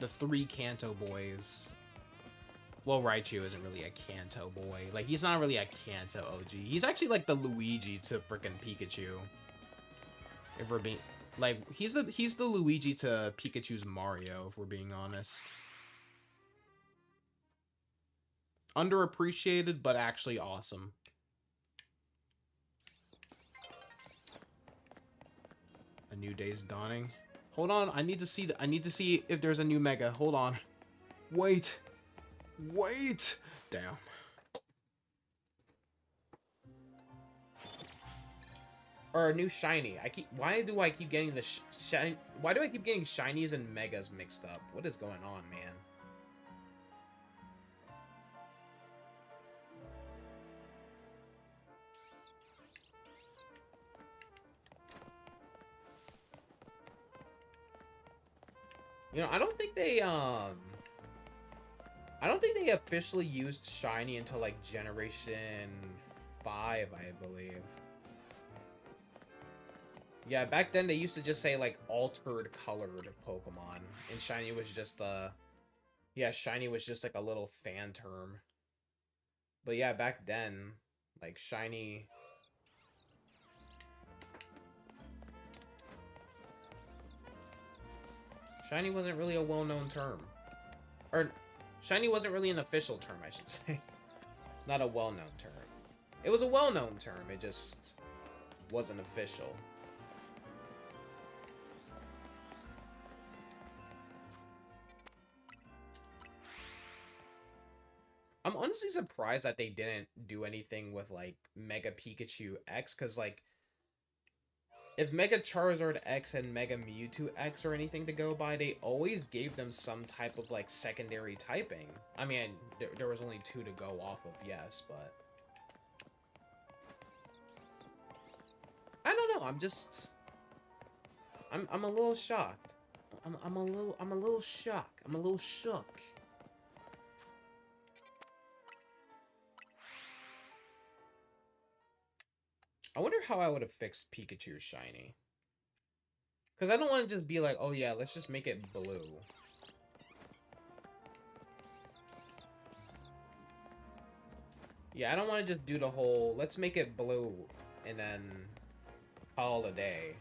The 3 Kanto boys. Well, Raichu isn't really a Kanto boy. Like, he's not really a Kanto OG. He's actually like the Luigi to frickin' Pikachu. If we're being... Like, he's the Luigi to Pikachu's Mario, if we're being honest. Underappreciated, but actually awesome. A new day's dawning. Hold on, I need to see if there's a new Mega. Hold on. Wait. Damn. Or a new shiny. Why do I keep getting why do I keep getting shinies and megas mixed up? What is going on, man? You know, I don't think they officially used shiny until like generation 5, I believe. Yeah, back then they used to just say like altered colored Pokemon, and shiny was just shiny was just like a little fan term. But yeah, back then, like shiny wasn't really a well-known term. Or shiny wasn't really an official term, I should say. Not a well-known term. It was a well-known term, it just wasn't official. I'm honestly surprised that they didn't do anything with, like, Mega Pikachu X, because, like, if Mega Charizard X and Mega Mewtwo X or anything to go by, they always gave them some type of, like, secondary typing. I mean, there was only 2 to go off of, yes, but... I don't know, I'm just... I'm a little shocked. I'm a little shocked. I'm a little shook. I wonder how I would have fixed Pikachu's shiny. Because I don't want to just be like, oh yeah, let's just make it blue. Yeah, I don't want to just do the whole, let's make it blue and then call it a day.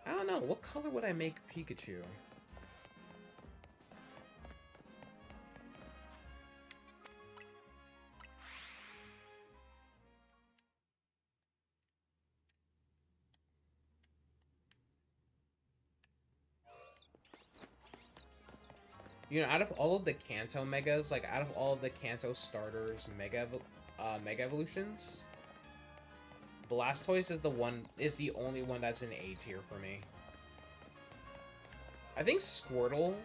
I don't know, what color would I make Pikachu? You know, out of all of the Kanto Megas, like, out of all of the Kanto starters Mega Evolutions, Blastoise is the only one that's in A tier for me. I think Squirtle,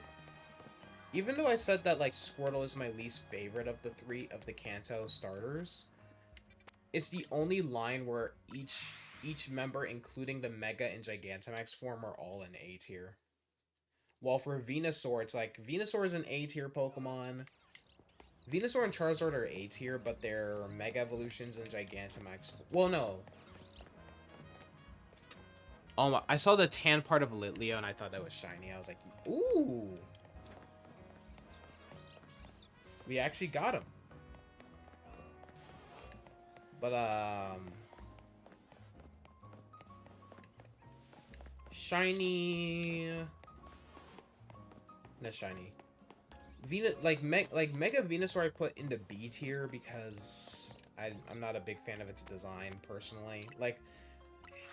even though I said that like Squirtle is my least favorite of the three of the Kanto starters, it's the only line where each member, including the Mega and Gigantamax form, are all in A tier. While for Venusaur, it's like Venusaur is an A tier Pokemon. Venusaur and Charizard are A tier, but they're Mega Evolutions and Gigantamax. Well, no. Oh my, I saw the tan part of Litleo and I thought that was shiny. I was like, ooh. We actually got him. But, shiny... Not shiny. Mega Venusaur I put into B tier because I'm not a big fan of its design, personally. Like,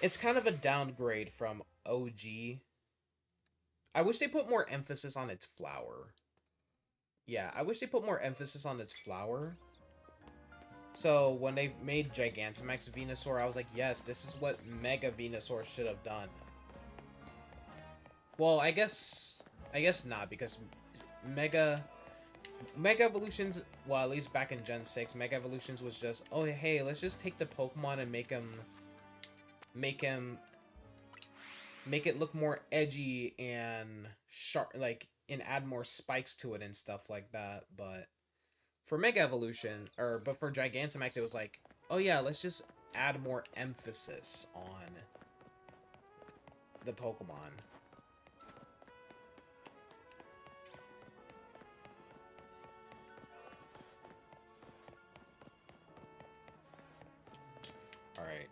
it's kind of a downgrade from OG. I wish they put more emphasis on its flower. Yeah, I wish they put more emphasis on its flower. So, when they made Gigantamax Venusaur, I was like, yes, this is what Mega Venusaur should have done. Well, I guess not, because Mega Evolutions, well, at least back in Gen 6, Mega Evolutions was just, oh, hey, let's just take the Pokemon and make it look more edgy and sharp, like, and add more spikes to it and stuff like that. But for Mega Evolution, but for Gigantamax, it was like, oh yeah, let's just add more emphasis on the Pokemon. Alright.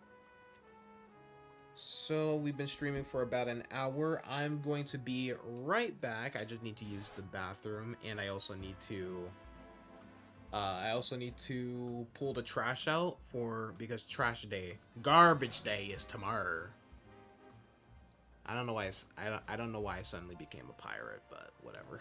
So, we've been streaming for about an hour. I'm going to be right back. I just need to use the bathroom, and I also need to pull the trash out because trash day, garbage day is tomorrow. I don't know why I don't know why I suddenly became a pirate, but whatever.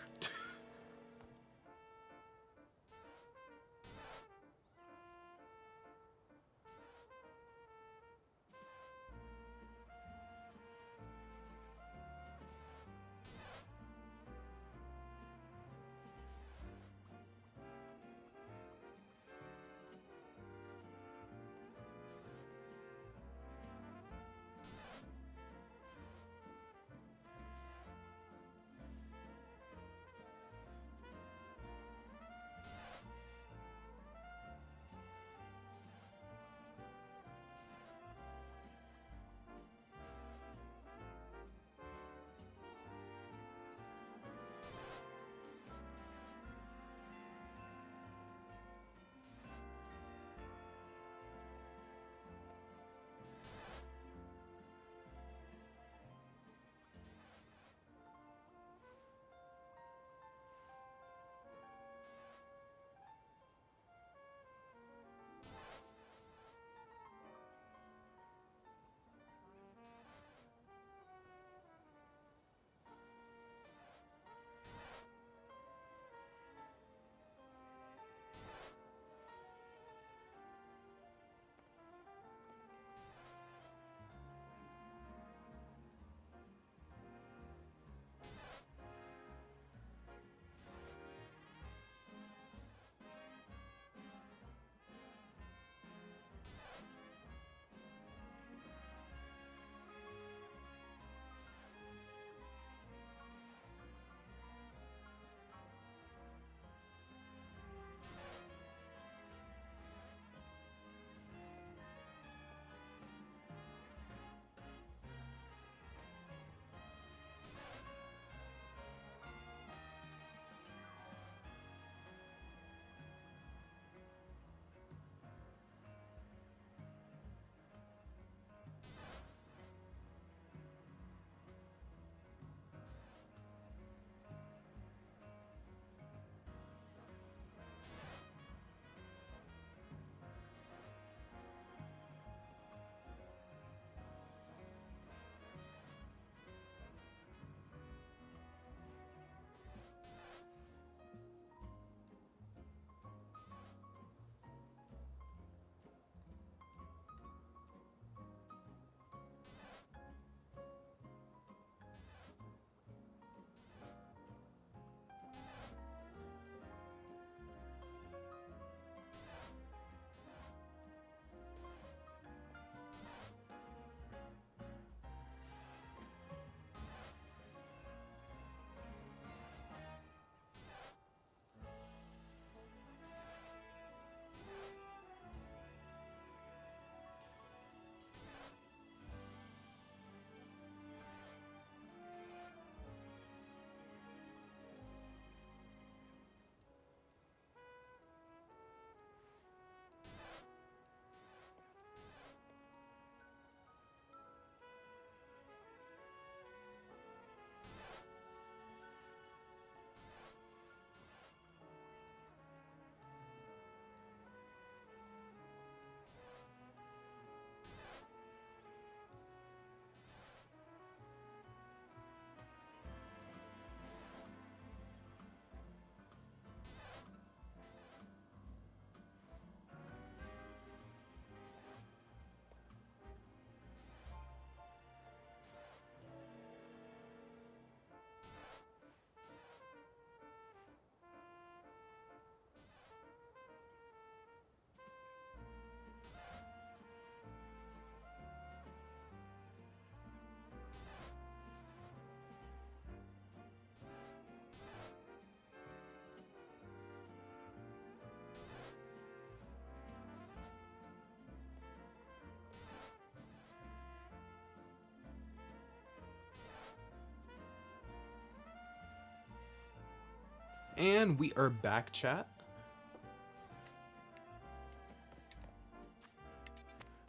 And we are back, chat.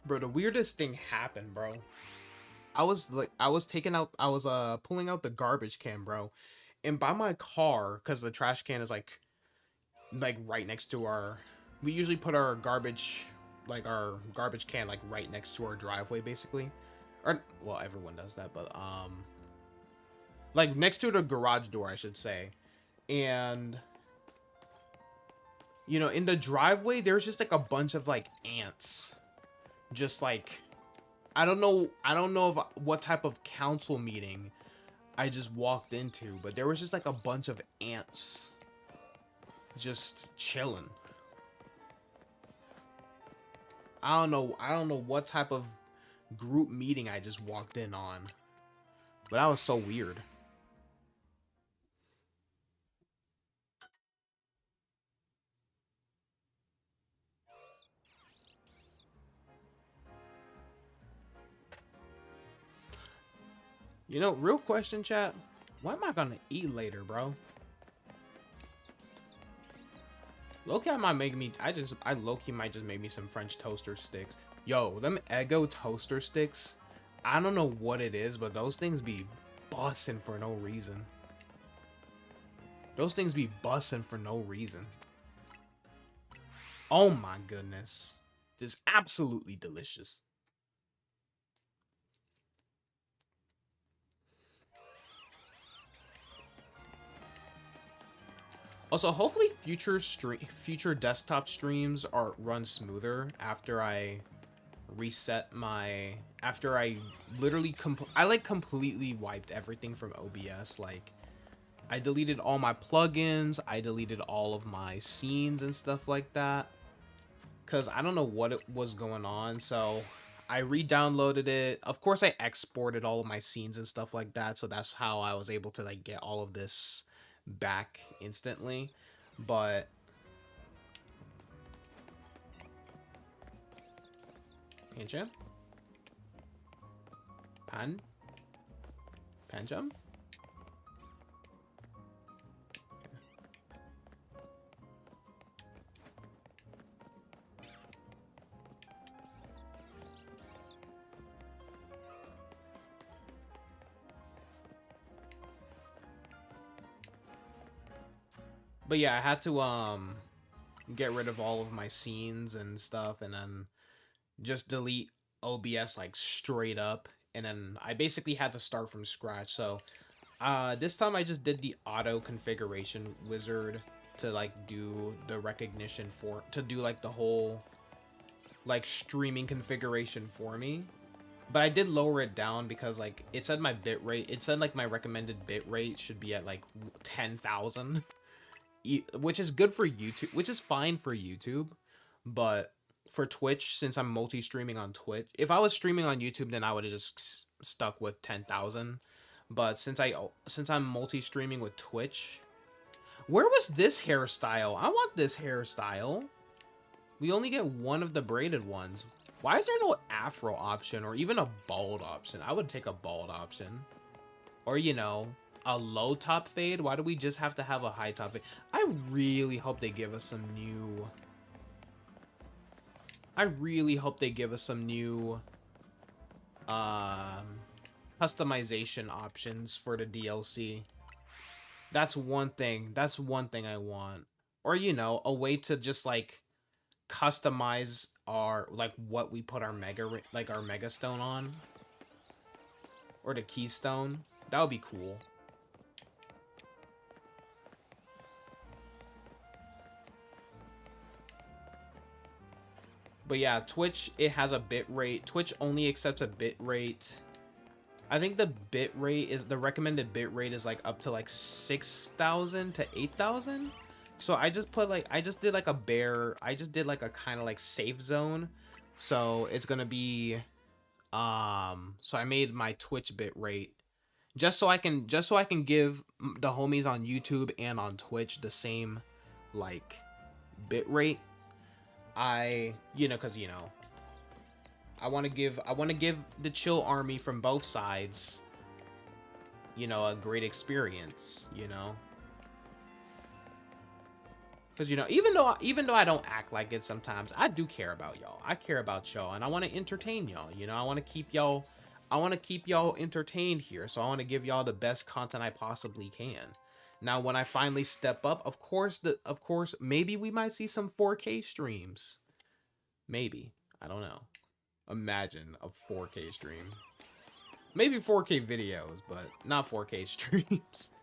Bro, the weirdest thing happened, bro. I was pulling out the garbage can, bro. And by my car, because the trash can is like right next to our, we usually put our garbage can like right next to our driveway, basically. Or, well, everyone does that, but like next to the garage door, I should say. And you know, in the driveway, there's just like a bunch of like ants. Just like, I don't know what type of council meeting I just walked into, but there was just like a bunch of ants just chilling. I don't know what type of group meeting I just walked in on, but that was so weird. You know, real question, chat. What am I gonna eat later, bro? Low-key might make me, I low-key might just make me some French toaster sticks. Yo, them Eggo toaster sticks, I don't know what it is, but those things be bussin' for no reason. Those things be bussin' for no reason. Oh my goodness. Just absolutely delicious. Also, hopefully future desktop streams run smoother after I reset my, after I literally completely wiped everything from OBS. Like, I deleted all my plugins, I deleted all of my scenes and stuff like that, because I don't know what it was going on. So I re-downloaded it. Of course, I exported all of my scenes and stuff like that, so that's how I was able to like get all of this back instantly. But Pancham? Pancham? But yeah, I had to get rid of all of my scenes and stuff, and then just delete OBS like straight up, and then I basically had to start from scratch. So this time I just did the auto configuration wizard to like do the recognition to do like the whole like streaming configuration for me. But I did lower it down because like it said my bitrate, it said like my recommended bitrate should be at like 10,000. Which is good for YouTube, which is fine for YouTube, but for Twitch, since I'm multi-streaming on Twitch, if I was streaming on YouTube, then I would have just stuck with 10,000. But since I'm multi-streaming with Twitch, where was this hairstyle? I want this hairstyle. We only get one of the braided ones. Why is there no afro option or even a bald option? I would take a bald option, or you know, a low top fade. Why do we just have to have a high top fade? I really hope they give us some new customization options for the DLC. That's one thing I want. Or you know, a way to just like customize our like what we put our mega stone on, or the keystone. That would be cool. But yeah, Twitch, it has a bit rate. Twitch only accepts a bit rate. I think the bit rate is, the recommended bit rate is like up to like 6,000 to 8,000. So I just put like, I just did like a kind of like safe zone. So it's gonna be, so I made my Twitch bit rate just so I can give the homies on YouTube and on Twitch the same like bit rate. Because I want to give the chill army from both sides, a great experience, Because, you know, even though I don't act like it sometimes, I do care about y'all. I care about y'all, and I want to entertain y'all. You know, I want to keep y'all entertained here. So I want to give y'all the best content I possibly can. Now, when I finally step up, of course, maybe we might see some 4K streams. Maybe. I don't know. Imagine a 4K stream. Maybe 4K videos, but not 4K streams.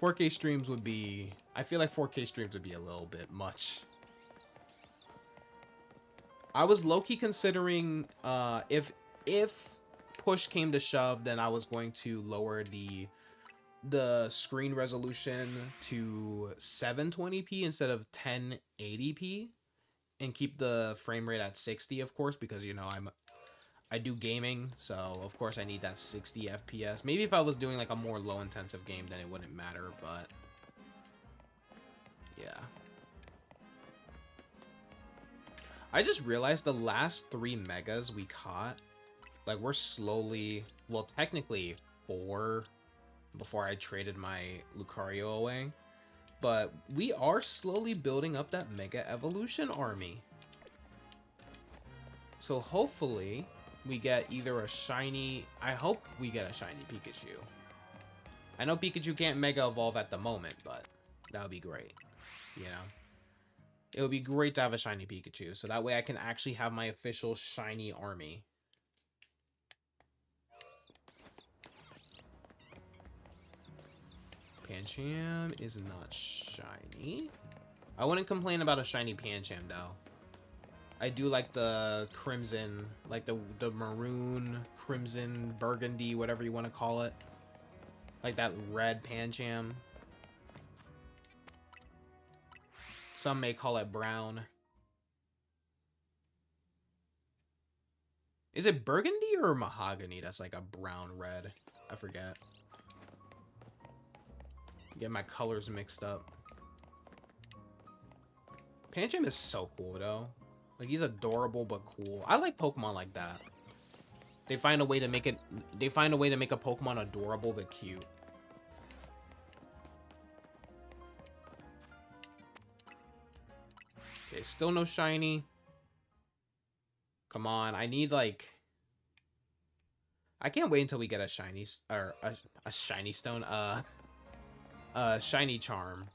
4K streams would be... I feel like 4K streams would be a little bit much. I was low-key considering if push came to shove, then I was going to lower the screen resolution to 720p instead of 1080p and keep the frame rate at 60, of course, because, you know, I do gaming, so of course I need that 60 FPS. Maybe if I was doing like a more low intensive game, then it wouldn't matter, but yeah. I just realized the last 3 megas we caught, like, we're slowly, well, technically 4 before I traded my Lucario away, but we are slowly building up that Mega Evolution army. So hopefully we get either a shiny... I hope we get a shiny Pikachu. I know Pikachu can't Mega Evolve at the moment, but that would be great. You know? It would be great to have a shiny Pikachu, so that way I can actually have my official shiny army. Pancham is not shiny. I wouldn't complain about a shiny Pancham, though. I do like the crimson, like the maroon, crimson, burgundy, whatever you want to call it. Like that red Pancham. Some may call it brown. Is it burgundy or mahogany that's like a brown red? I forget. Get my colors mixed up. Pancham is so cool, though. Like, he's adorable but cool. I like Pokemon like that. They find a way to make it... They find a way to make a Pokemon adorable but cute. Okay, still no shiny. Come on, I need, like... I can't wait until we get a shiny... Or a shiny stone. Shiny charm.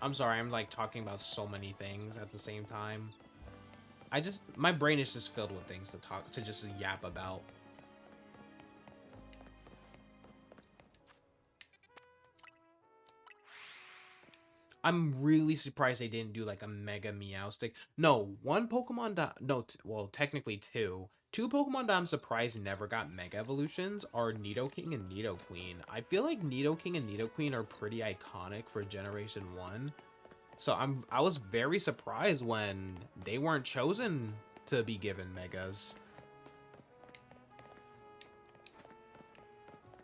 I'm sorry, I'm like talking about so many things at the same time. My brain is just filled with things to just yap about. I'm really surprised they didn't do like a Mega Meowstic. No, one Pokemon that, no, well, technically two. Two Pokemon that I'm surprised never got Mega Evolutions are Nidoking and Nidoqueen. I feel like Nidoking and Nidoqueen are pretty iconic for Generation 1. So I was very surprised when they weren't chosen to be given Megas.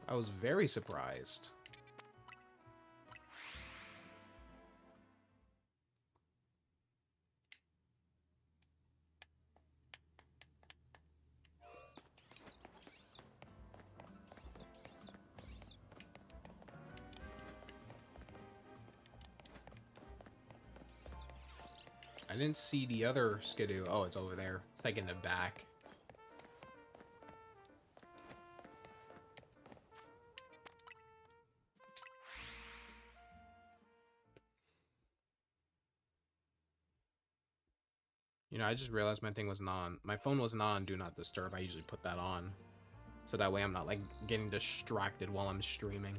I was very surprised. I didn't see the other Skidoo. Oh, it's over there. It's like in the back. You know, I just realized my thing was not on. My phone was not on Do Not Disturb. I usually put that on. So that way I'm not, like, getting distracted while I'm streaming.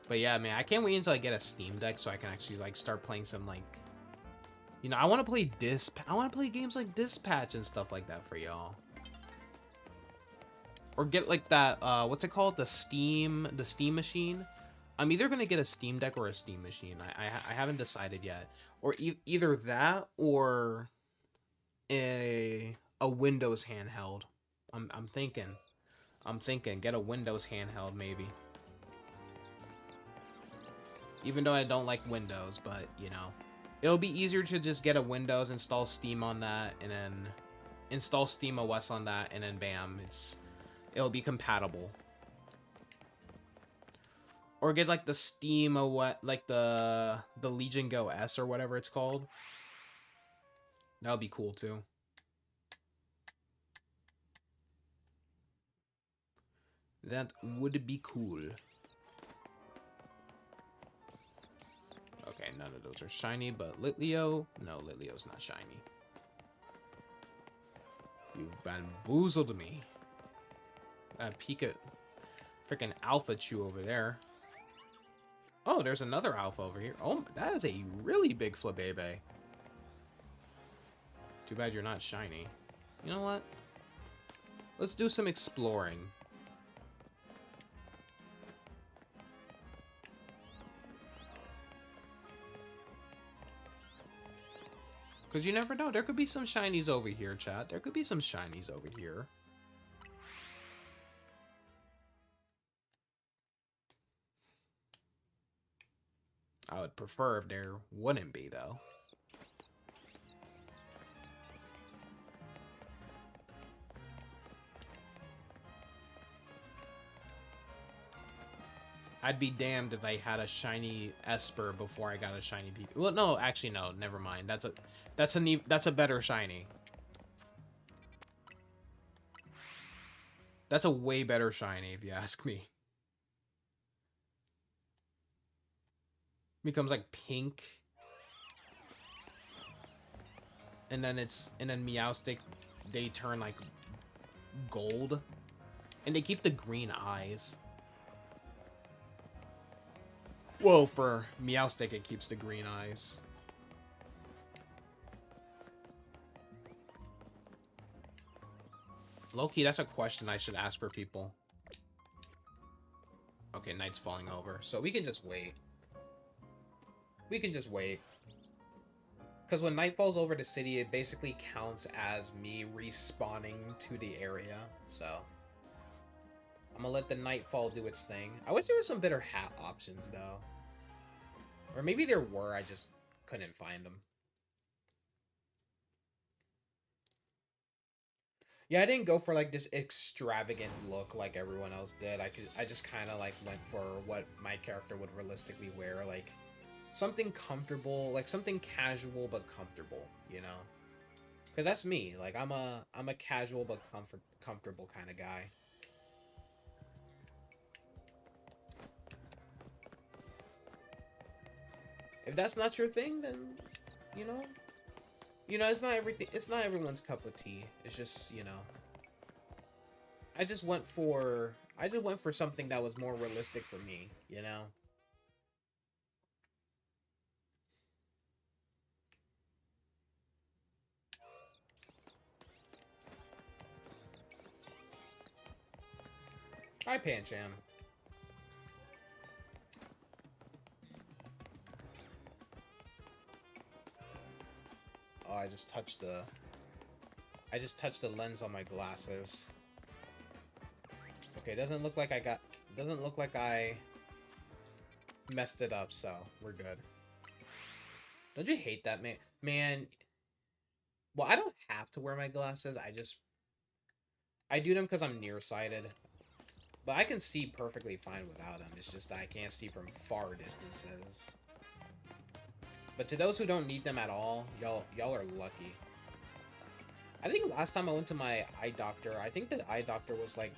But yeah, man, I can't wait until I get a Steam Deck so I can actually, like, start playing some, like... You know, I want to play I want to play games like Dispatch and stuff like that for y'all. Or get, like, that, what's it called? The Steam machine? I'm either going to get a Steam Deck or a Steam machine. I haven't decided yet. Or either that or a Windows handheld. I'm thinking get a Windows handheld maybe. Even though I don't like Windows, but you know, it'll be easier to just get a Windows, install Steam on that, and then install Steam OS on that, and then bam, it'll be compatible. Or get like the Steam or what, like the Legion Go S or whatever it's called. That would be cool too. That would be cool. Okay, none of those are shiny, but Litleo, no, Litleo's not shiny. You've bamboozled me. Pika, freaking Alpha Chew over there. Oh, there's another Alpha over here. Oh, that is a really big Flabebe. Too bad you're not shiny. You know what? Let's do some exploring. Because you never know. There could be some shinies over here, chat. There could be some shinies over here. I would prefer if there wouldn't be, though. I'd be damned if I had a shiny Esper before I got a shiny Pikachu. Well, no, actually, no. Never mind. That's a better shiny. That's a way better shiny, if you ask me. Becomes like pink. And then Meowstic, they turn like gold. And they keep the green eyes. Well, for Meowstic, it keeps the green eyes. Loki, that's a question I should ask for people. Okay, night's falling over. So we can just wait. We can just wait. Because when night falls over the city, it basically counts as me respawning to the area. So I'm gonna let the nightfall do its thing. I wish there were some better hat options, though. Or maybe there were, I just couldn't find them. Yeah, I didn't go for like this extravagant look like everyone else did. I just kind of like went for what my character would realistically wear, like something comfortable, like something casual but comfortable, you know? Because that's me. Like I'm a casual but comfortable kind of guy. If that's not your thing, then you know, it's not everything. It's not everyone's cup of tea. It's just, you know, I just went for something that was more realistic for me, you know. Hi, Pancham. Oh, I just touched the lens on my glasses. Okay, doesn't look like I messed it up, so we're good. Don't you hate that, man? Man, well, I don't have to wear my glasses. I do them because I'm nearsighted. But I can see perfectly fine without them. It's just I can't see from far distances. But to those who don't need them at all, y'all are lucky. I think last time I went to my eye doctor, I think the eye doctor was like,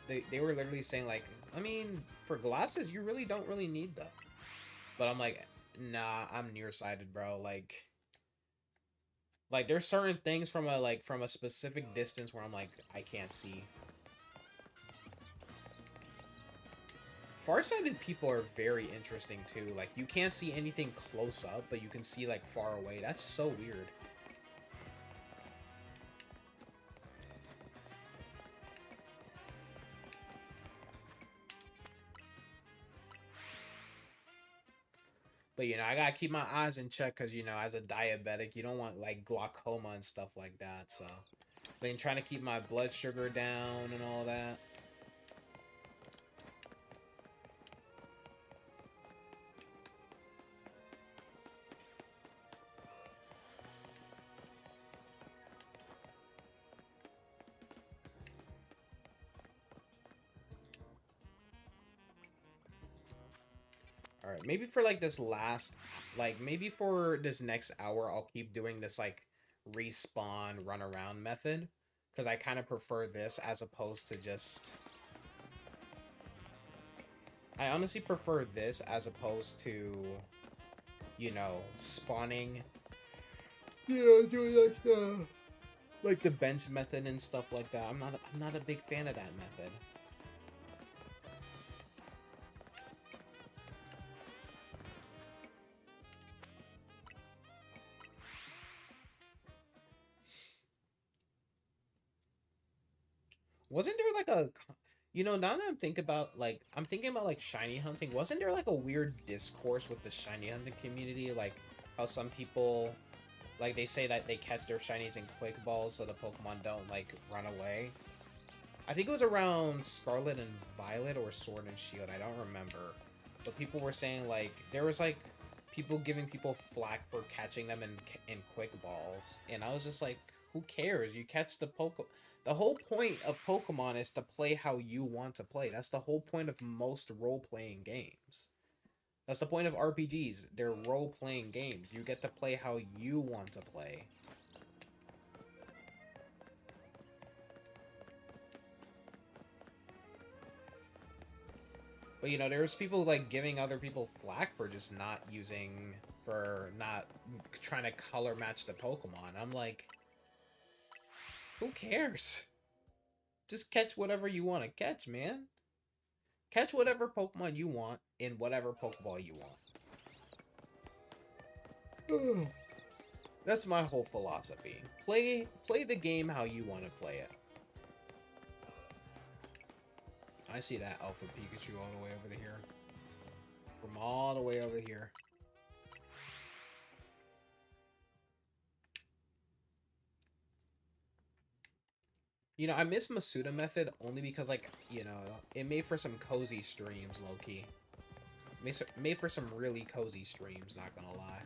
they were literally saying like, I mean, for glasses, you really don't really need them. But I'm like, nah, I'm nearsighted, bro. Like there's certain things from a specific distance where I'm like, I can't see. Farsighted people are very interesting too. Like, you can't see anything close up, but you can see like far away. That's so weird. But, you know, I gotta keep my eyes in check because, you know, as a diabetic, you don't want like glaucoma and stuff like that. So, been trying to keep my blood sugar down and all that. All right, maybe for like this last, like maybe for this next hour, I'll keep doing this like respawn run around method because I kind of prefer this as opposed to just. I honestly prefer this as opposed to, you know, spawning. Yeah, doing like the bench method and stuff like that. I'm not a big fan of that method. Wasn't there like a, you know, now that I'm thinking about like shiny hunting. Wasn't there like a weird discourse with the shiny hunting community, like how some people, like they say that they catch their shinies in quick balls so the Pokemon don't like run away. I think it was around Scarlet and Violet or Sword and Shield. I don't remember, but people were saying like there was like people giving people flack for catching them in quick balls, and I was just like, who cares? You catch the The whole point of Pokemon is to play how you want to play. That's the whole point of most role-playing games. That's the point of RPGs. They're role-playing games. You get to play how you want to play. But, you know, there's people, like, giving other people flack for just not using... for not trying to color match the Pokemon. I'm like... who cares? Just catch whatever you want to catch, man. Catch whatever Pokemon you want in whatever Pokeball you want. That's my whole philosophy. Play the game how you want to play it. I see that Alpha Pikachu all the way over here. From all the way over here. You know, I miss Masuda method only because, like, you know, it made for some cozy streams, low-key. Made for some really cozy streams, not gonna lie.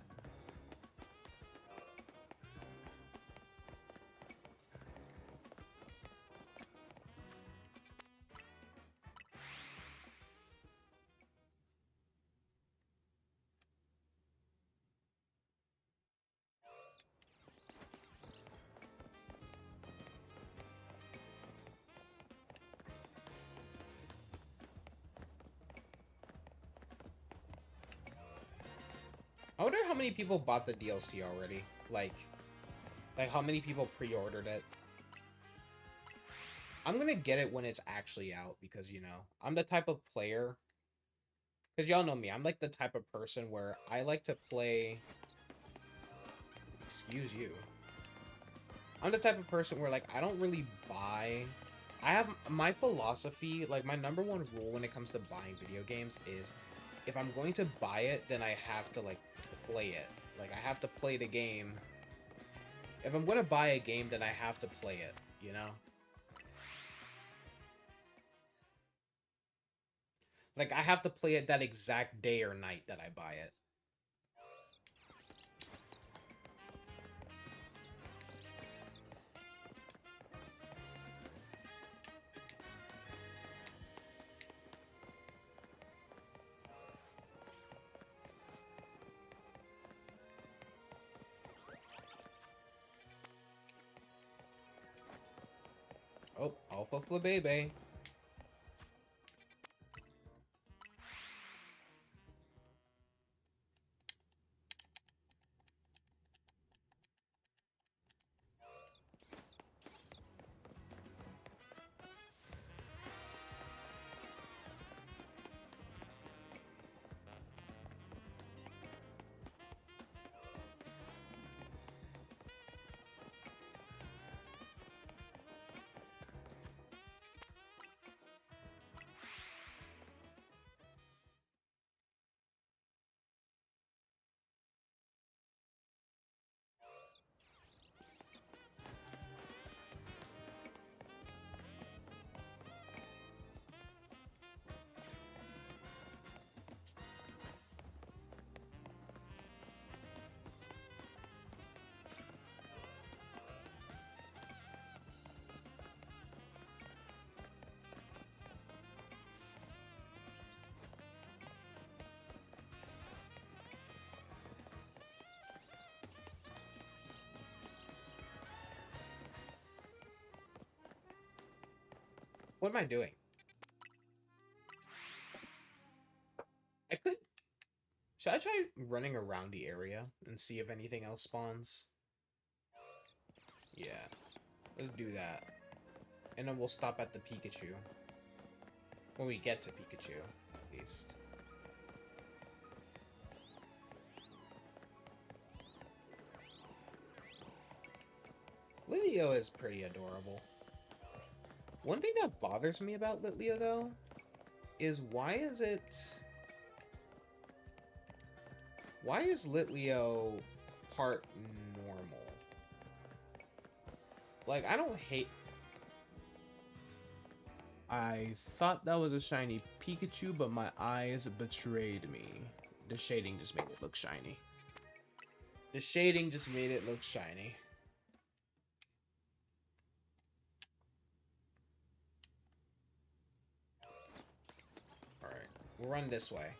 I wonder how many people bought the DLC already. Like how many people pre-ordered it. I'm gonna get it when it's actually out because, you know, I'm the type of player... because y'all know me, I'm like the type of person where I like to play... excuse you. I'm the type of person where, like, I don't really buy... I have my philosophy, like, my number one rule when it comes to buying video games is if I'm going to buy it, then I have to, like, play it. Like, I have to play the game. If I'm going to buy a game, then I have to play it, you know? Like, I have to play it that exact day or night that I buy it. Oh, Alpha Flabebe. What am I doing? I could... Should I try running around the area and see if anything else spawns? Yeah. Let's do that. And then we'll stop at the Pikachu. When we get to Pikachu, at least. Litleo is pretty adorable. One thing that bothers me about Litleo, though, is why is Litleo part normal? Like, I don't hate... I thought that was a shiny Pikachu, but my eyes betrayed me. The shading just made it look shiny. The shading just made it look shiny. Alright, we'll run this way.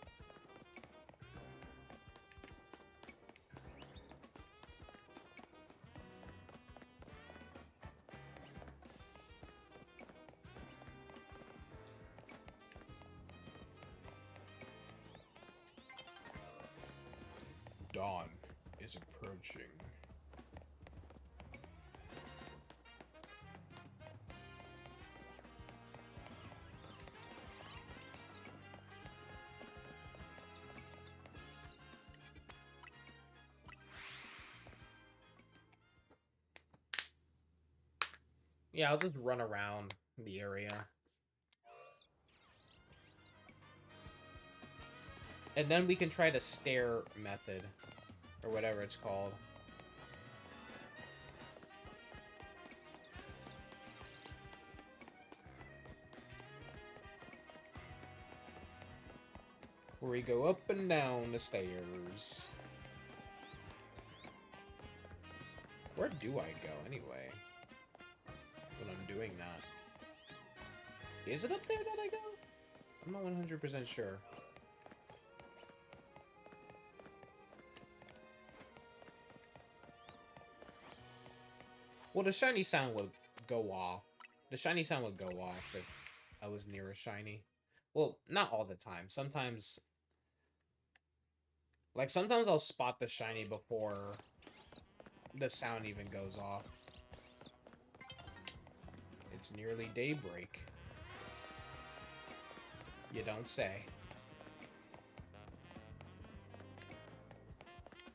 Dawn is approaching. Yeah, I'll just run around the area. And then we can try the stair method. Or whatever it's called. Where we go up and down the stairs. Where do I go anyway? When I'm doing that. Is it up there that I go? I'm not 100% sure. Well, the shiny sound would go off. The shiny sound would go off if I was near a shiny. Well, not all the time. Sometimes... Like, sometimes I'll spot the shiny before the sound even goes off. It's nearly daybreak. You don't say.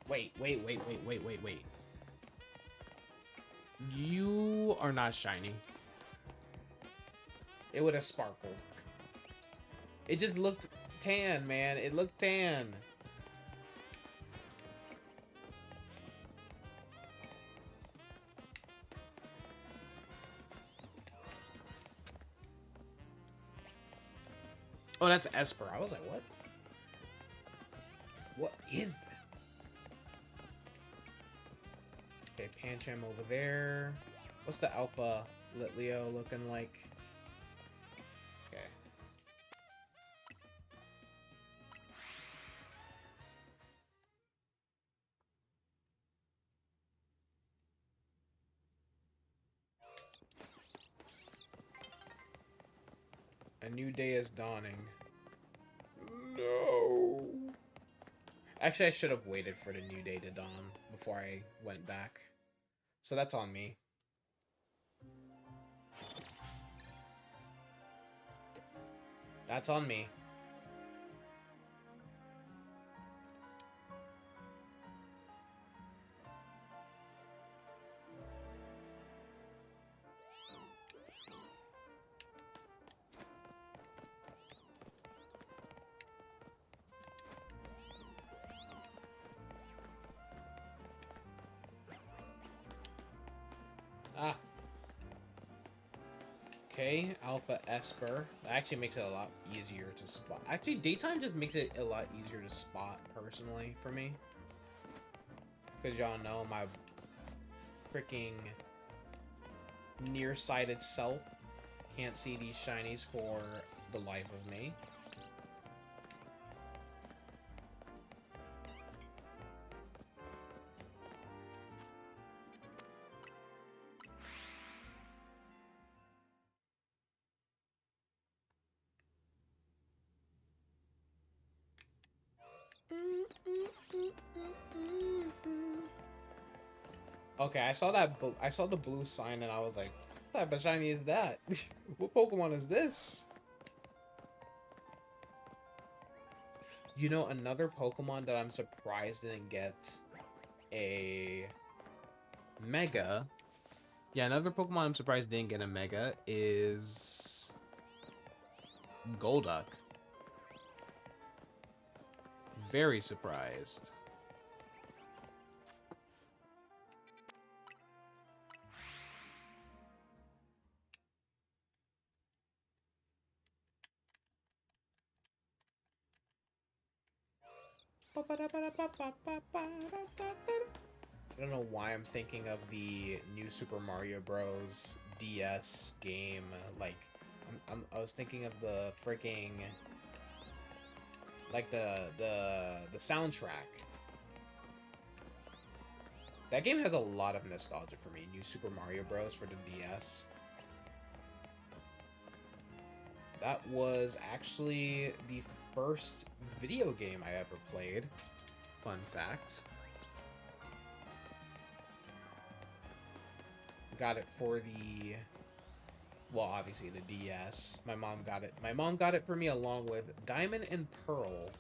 Wait. You are not shiny. It would have sparkled. It just looked tan, man. It looked tan. Oh, that's Esper. I was like, what? What is that? Okay, Pancham over there. What's the Alpha Litleo looking like? Okay. A new day is dawning. No. Actually, I should have waited for the new day to dawn before I went back. So that's on me. That's on me. Ah. Okay, Alpha Esper. That actually makes it a lot easier to spot. Actually, daytime just makes it a lot easier to spot, personally, for me. Because y'all know my freaking nearsighted self can't see these shinies for the life of me. Okay, I saw that. I saw the blue sign, and I was like, "What type of shiny is that? What Pokemon is this?" You know, another Pokemon that I'm surprised didn't get a Mega. Yeah, another Pokemon I'm surprised didn't get a Mega is Golduck. Very surprised. I don't know why I'm thinking of the new Super Mario Bros. DS game. Like, I was thinking of the freaking, like the soundtrack. That game has a lot of nostalgia for me. New Super Mario Bros. For the DS. That was actually the first video game I ever played. Fun fact. Got it for the, well, obviously the DS. My mom got it. My mom got it for me along with Diamond and Pearl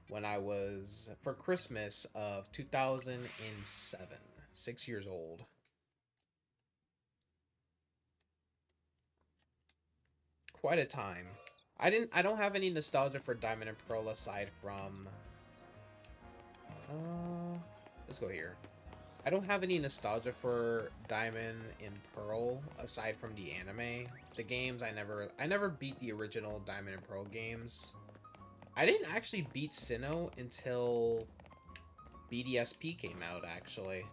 when I was, for Christmas of 2007. 6 years old. Quite a time. I don't have any nostalgia for Diamond and Pearl aside from, let's go here. I don't have any nostalgia for Diamond and Pearl aside from the anime. The games I never beat the original Diamond and Pearl games. I didn't actually beat Sinnoh until BDSP came out, actually.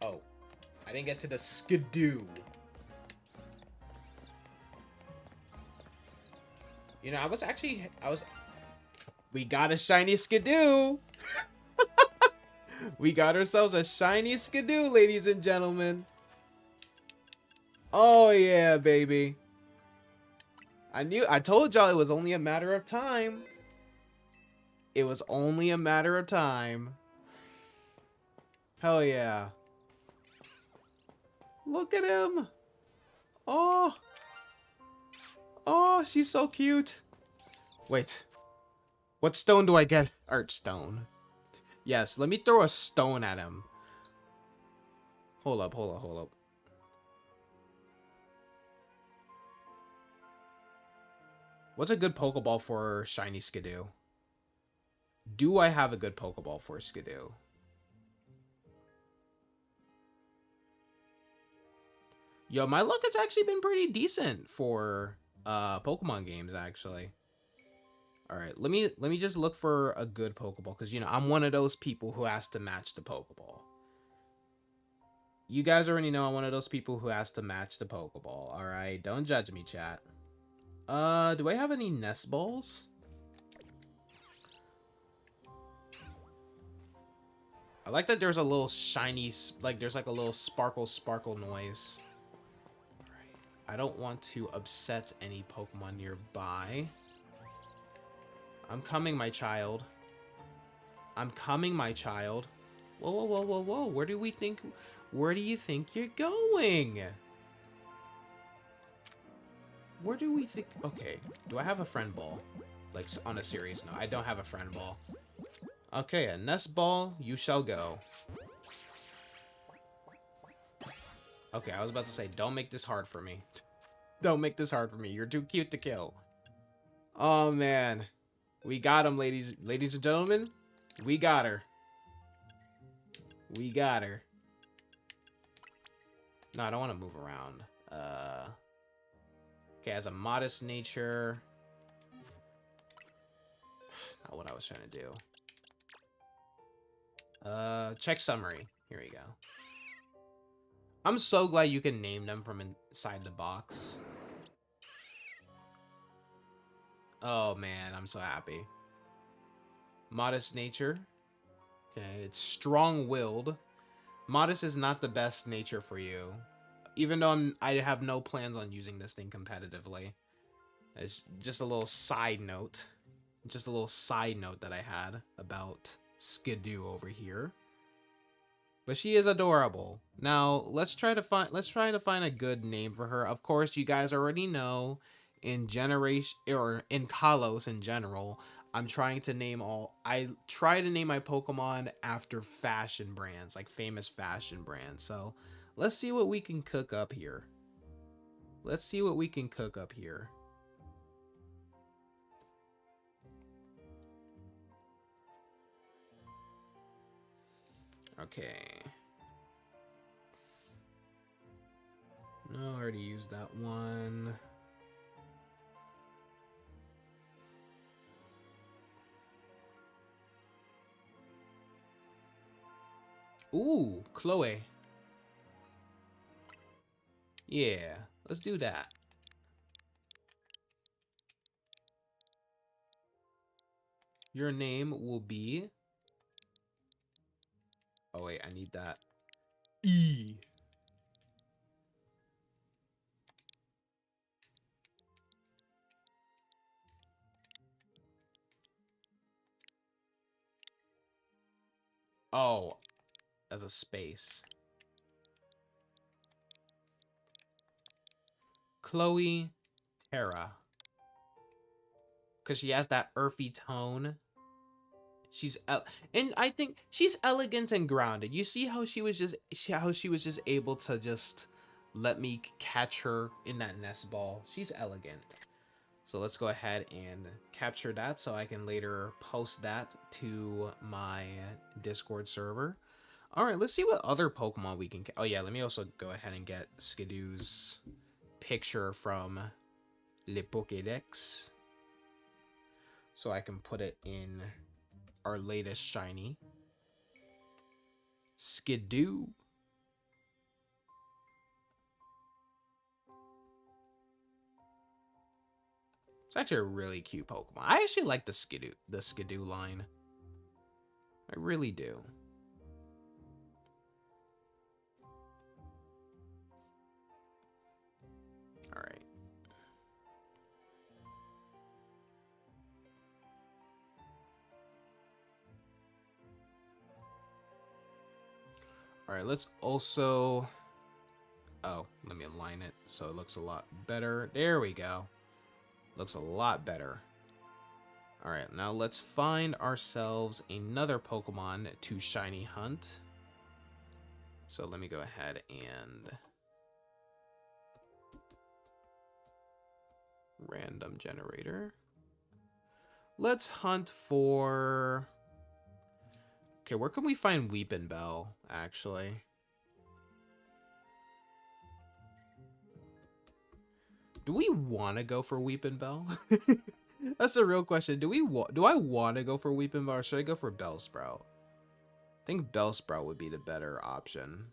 Oh, I didn't get to the Skidoo. You know, we got a shiny Skidoo. We got ourselves a shiny Skidoo, ladies and gentlemen. Oh yeah, baby. I told y'all it was only a matter of time. It was only a matter of time. Hell yeah. Look at him. Oh. Oh, she's so cute. Wait. What stone do I get? Art stone. Yes, let me throw a stone at him. Hold up, hold up, hold up. What's a good Pokeball for shiny Skidoo? Do I have a good Pokeball for Skidoo? Yo, my luck has actually been pretty decent for Pokemon games, actually. All right, let me just look for a good Pokeball, because you know I'm one of those people who has to match the Pokeball. You guys already know I'm one of those people who has to match the Pokeball. All right, don't judge me, chat. Do I have any nest balls? I like that there's a little shiny, like there's like a little sparkle noise. All right, I don't want to upset any Pokemon nearby. I'm coming, my child. I'm coming, my child. Whoa, whoa, whoa, whoa, whoa. Where do you think you're going? Where do we think... Okay, do I have a friend ball? Like, on a serious note, I don't have a friend ball. Okay, a nest ball, you shall go. Okay, I was about to say, don't make this hard for me. Don't make this hard for me. You're too cute to kill. Oh, man. We got him, ladies and gentlemen. We got her. We got her. No, I don't want to move around. Okay, has a modest nature. Not what I was trying to do. Check summary. Here we go. I'm so glad you can name them from inside the box. Oh man, I'm so happy. Modest nature. Okay, it's strong-willed. Modest is not the best nature for you. Even though I have no plans on using this thing competitively. It's just a little side note. Just a little side note that I had about Skidoo over here. But she is adorable. Now, let's try to find a good name for her. Of course, you guys already know in Generation or in Kalos in general, I try to name my Pokemon after fashion brands, like famous fashion brands. So, let's see what we can cook up here. Okay. No, I already used that one. Ooh, Chloe. Yeah, let's do that. Your name will be... Oh, wait, I need that. E. Oh, as a space. Chloe Terra. Because she has that earthy tone. And I think she's elegant and grounded. You see how she was just able to just let me catch her in that nest ball. She's elegant. So let's go ahead and capture that so I can later post that to my Discord server. All right, let's see what other Pokemon we can... Oh yeah, let me also go ahead and get Skidoo's picture from Le Pokédex so I can put it in our latest shiny. Skidoo. It's actually a really cute Pokemon. I actually like the Skidoo line. I really do. All right. All right, let's also... Oh, let me align it so it looks a lot better. There we go. Looks a lot better. All right, now let's find ourselves another Pokemon to shiny hunt. So let me go ahead and... Random generator. Let's hunt for... Okay, where can we find Weepin' Bell, actually? Do we want to go for Weepin' Bell? That's the real question. Do I want to go for Weepin' Bell or should I go for Bellsprout? I think Bellsprout would be the better option.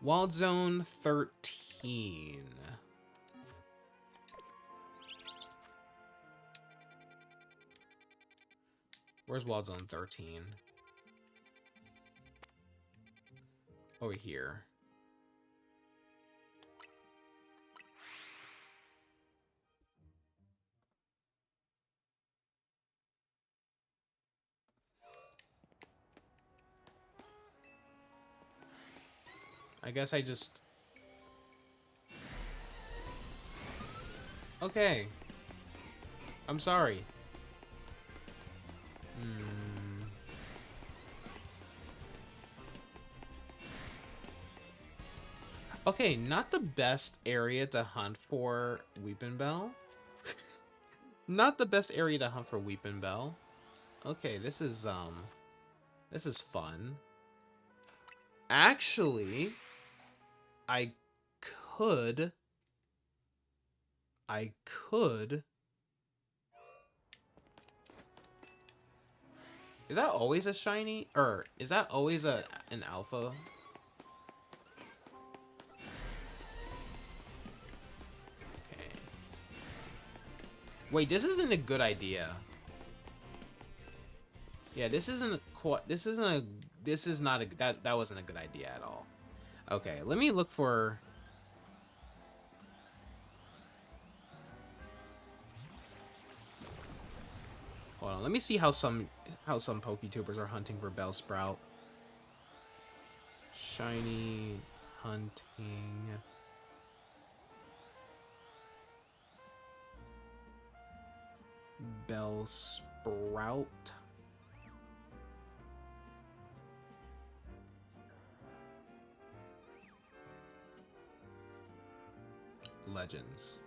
Wild Zone 13. Where's Wild Zone 13? Over here. I guess I just... Okay. I'm sorry. Okay, not the best area to hunt for Weepin' Bell. Not the best area to hunt for Weepin' Bell. Okay, this is fun. Actually, I could... Is that always a shiny? Or is that always an alpha? Wait, this isn't a good idea. Yeah, this isn't quite. This isn't a. This is not a. That wasn't a good idea at all. Okay, let me look for. Hold on, let me see how some PokeTubers are hunting for Bellsprout. Shiny hunting. Bellsprout. Legends.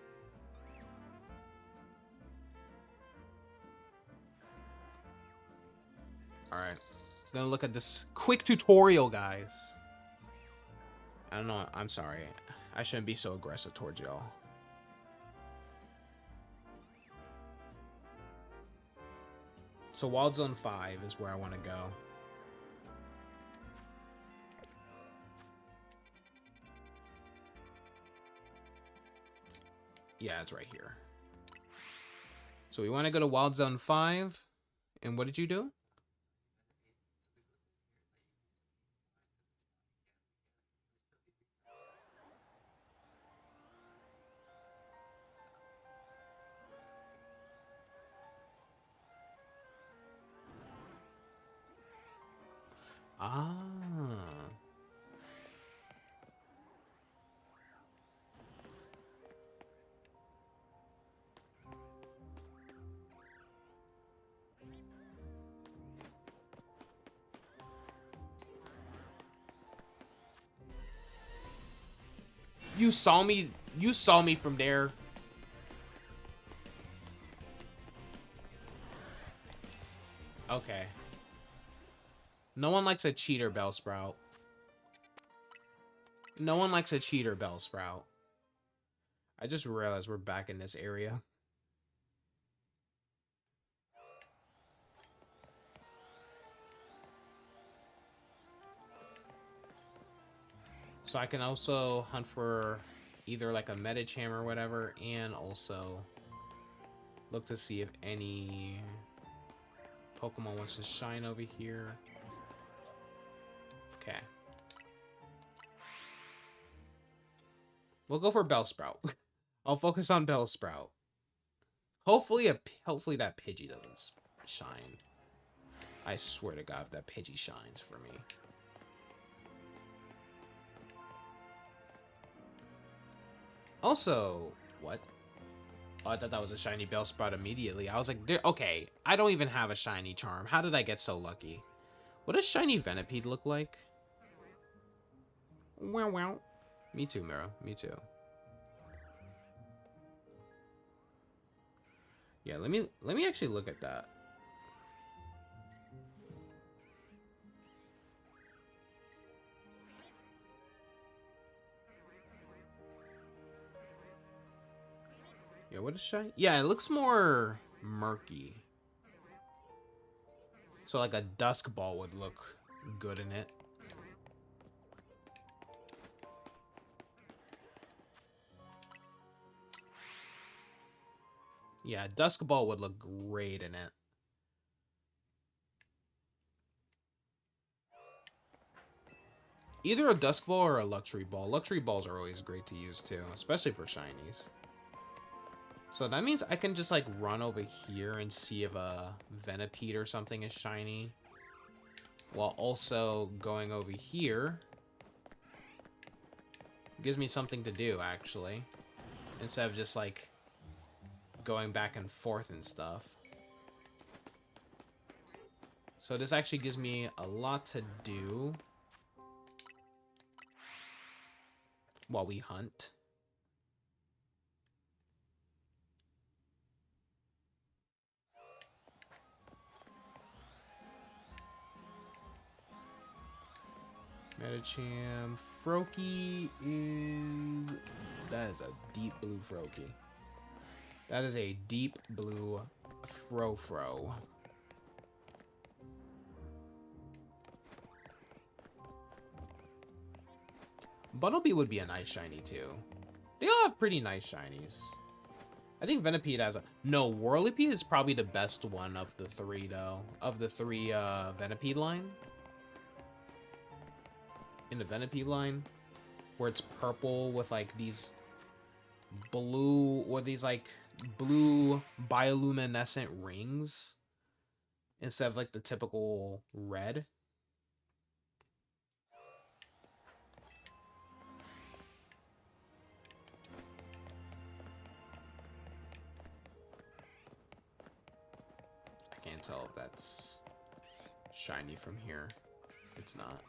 Alright. Gonna look at this quick tutorial, guys. I don't know. I'm sorry. I shouldn't be so aggressive towards y'all. So Wild Zone 5 is where I want to go. Yeah, it's right here. So we want to go to Wild Zone 5. And what did you do? Ah. You saw me from there. Okay. No one likes a cheater, Bellsprout. No one likes a cheater, Bellsprout. I just realized we're back in this area. So I can also hunt for either like a Medicham or whatever, and also look to see if any Pokemon wants to shine over here. Okay. We'll go for Bellsprout. I'll focus on Bellsprout. Hopefully that Pidgey doesn't shine. I swear to God, if that Pidgey shines for me. Also, what? Oh, I thought that was a shiny Bellsprout immediately. I was like, okay, I don't even have a shiny charm. How did I get so lucky? What does shiny Venipede look like? Wow, wow. Me too, Mira. Me too. Yeah, let me actually look at that. Yeah, what is shiny? Yeah, it looks more murky. So like a Dusk Ball would look good in it. Yeah, Dusk Ball would look great in it. Either a Dusk Ball or a Luxury Ball. Luxury Balls are always great to use too, especially for shinies. So that means I can just like run over here and see if a Venipede or something is shiny. While also going over here. Gives me something to do, actually. Instead of just like going back and forth and stuff. So this actually gives me a lot to do while we hunt. Medicham. Froakie is... That is a deep blue Froakie. That is a deep blue Fro-Fro. Buttlebee would be a nice shiny too. They all have pretty nice shinies. I think Venipede has a... No, Whirlipede is probably the best one of the three, though. Of the three Venipede line. In the Venipede line. Where it's purple with, like, these blue... Or these, like, blue bioluminescent rings. Instead of, like, the typical red. I can't tell if that's shiny from here. It's not.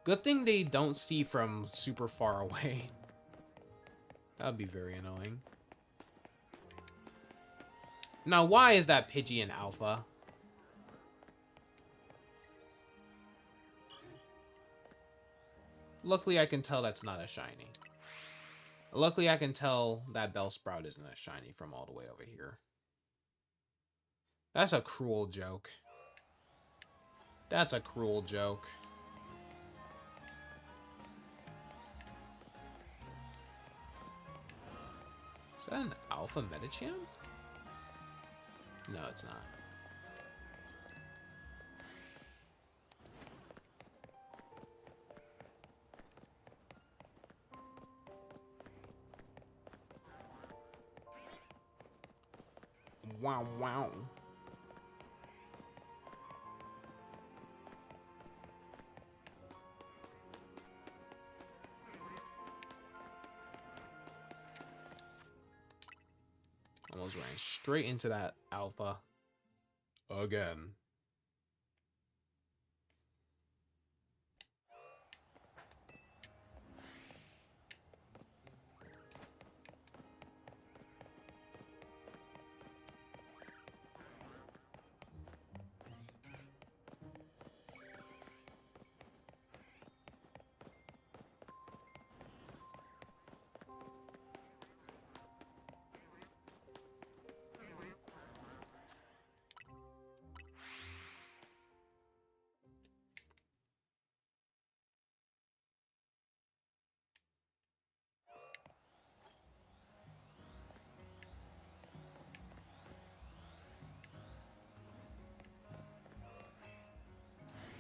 Good thing they don't see from super far away. That would be very annoying. Now, why is that Pidgey in Alpha? Luckily, I can tell that's not a shiny. Luckily, I can tell that Bellsprout isn't a shiny from all the way over here. That's a cruel joke. That's a cruel joke. Is that an Alpha Medicham? No, it's not. Wow, wow. Almost ran straight into that Alpha. Again.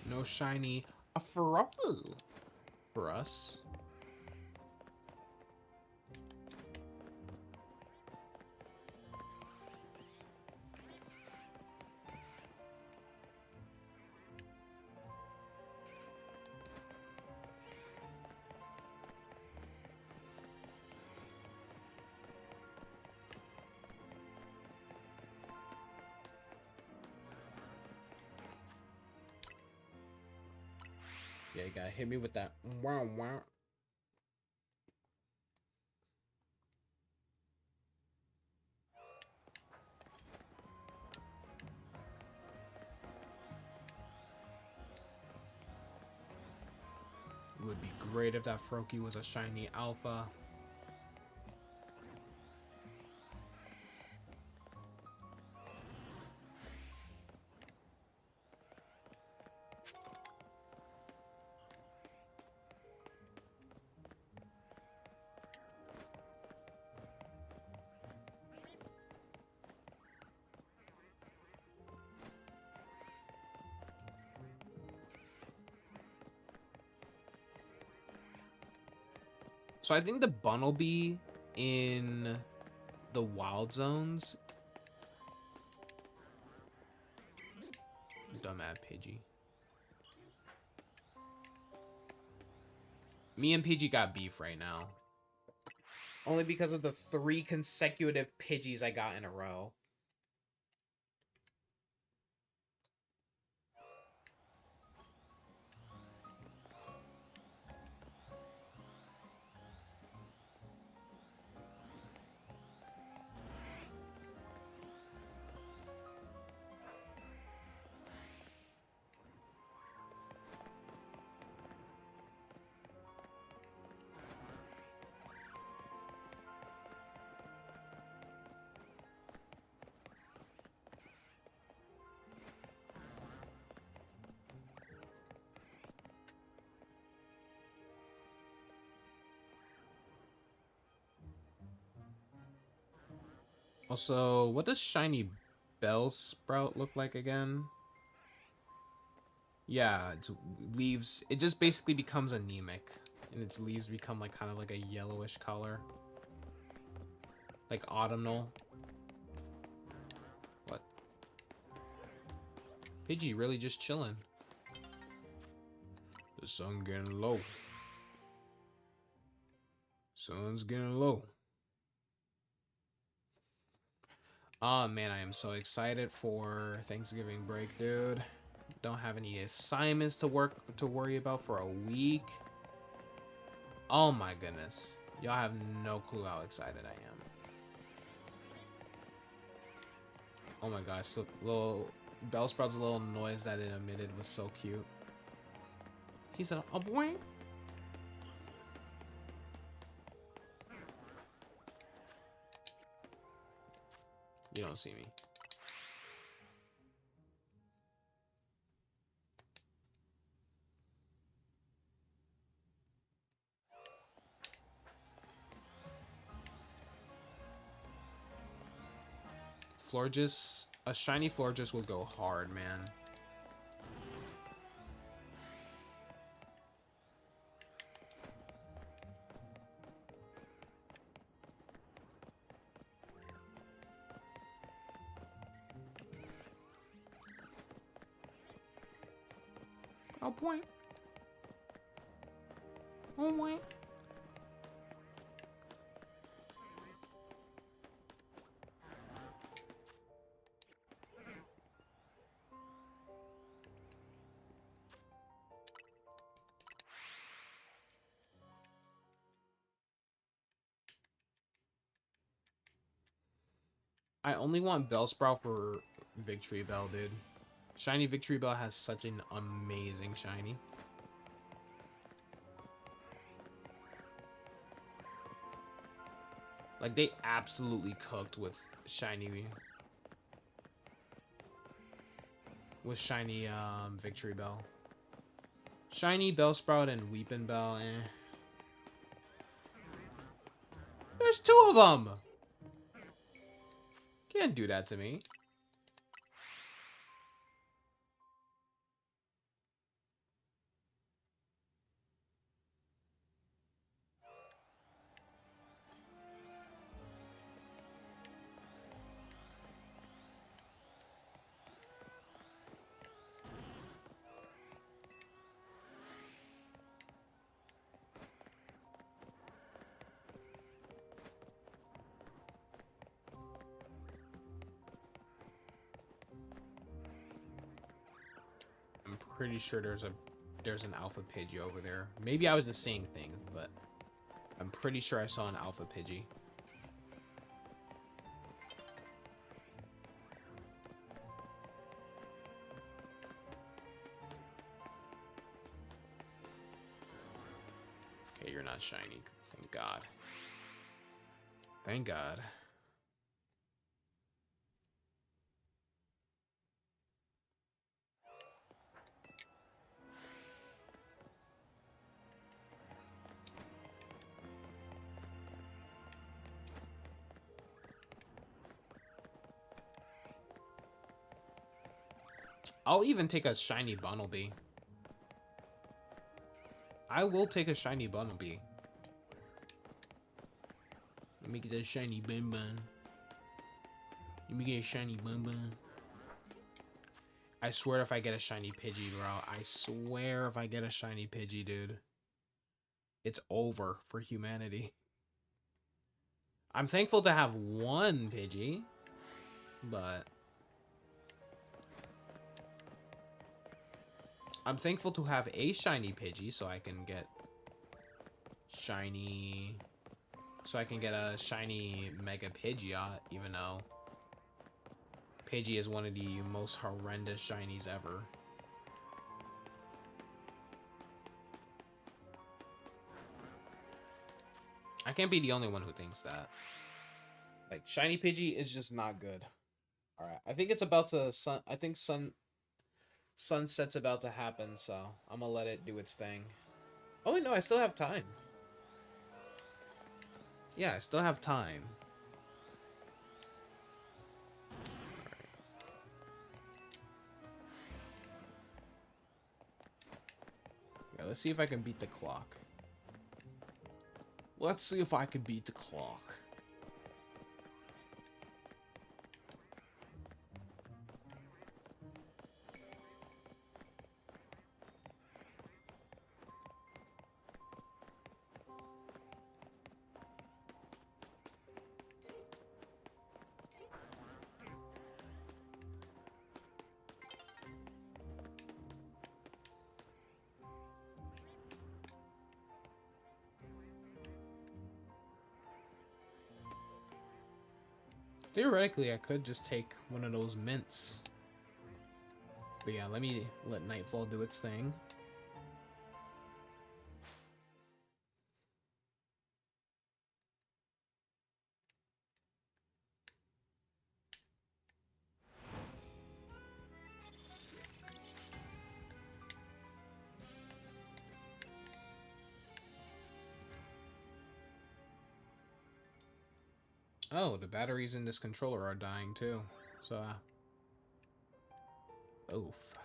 No shiny for us. Yeah, you gotta hit me with that wow wow. It would be great if that Froakie was a shiny Alpha. So I think the Bunnelby in the wild zones. Dumbass Pidgey. Me and Pidgey got beef right now. Only because of the 3 consecutive Pidgeys I got in a row. Also, what does shiny Bellsprout look like again? Yeah, its leaves, it just basically becomes anemic. And its leaves become like kind of like a yellowish color. Like autumnal. What? Pidgey really just chilling. The sun getting low. Sun's getting low. Oh man, I am so excited for Thanksgiving break, dude. Don't have any assignments to worry about for a week. Oh my goodness. Y'all have no clue how excited I am. Oh my gosh, so little Bellsprout's little noise that it emitted was so cute. He said, "Oh boy." You don't see me. Florges, a shiny Florges will go hard, man. Oh boy. Oh boy. I only want Bellsprout for Victory Bell, dude. Shiny Victory Bell has such an amazing shiny. Like, they absolutely cooked with shiny Victory Bell. Shiny Bellsprout and Weepin' Bell, eh. There's two of them! Can't do that to me. I'm pretty sure there's an Alpha Pidgey over there. Maybe I was just seeing things, but I'm pretty sure I saw an Alpha Pidgey. Okay, you're not shiny. Thank God. Thank God. I'll even take a shiny Bunnelby. I will take a shiny Bunnelby. Let me get a shiny Bun Bun. Let me get a shiny Bun Bun. I swear if I get a shiny Pidgey, bro. I swear if I get a shiny Pidgey, dude. It's over for humanity. I'm thankful to have one Pidgey, but I'm thankful to have a shiny Pidgey so I can get shiny... So I can get a shiny Mega Pidgeot, even though Pidgey is one of the most horrendous shinies ever. I can't be the only one who thinks that. Like, shiny Pidgey is just not good. Alright, I think it's about to... I think Sunset's about to happen, so I'm gonna let it do its thing. Oh, wait, no, I still have time. Yeah, I still have time. let's see if I can beat the clock. Let's see if I can beat the clock. Theoretically, I could just take one of those mints. But yeah, let me let Nightfall do its thing. Oh, the batteries in this controller are dying too. So, oof.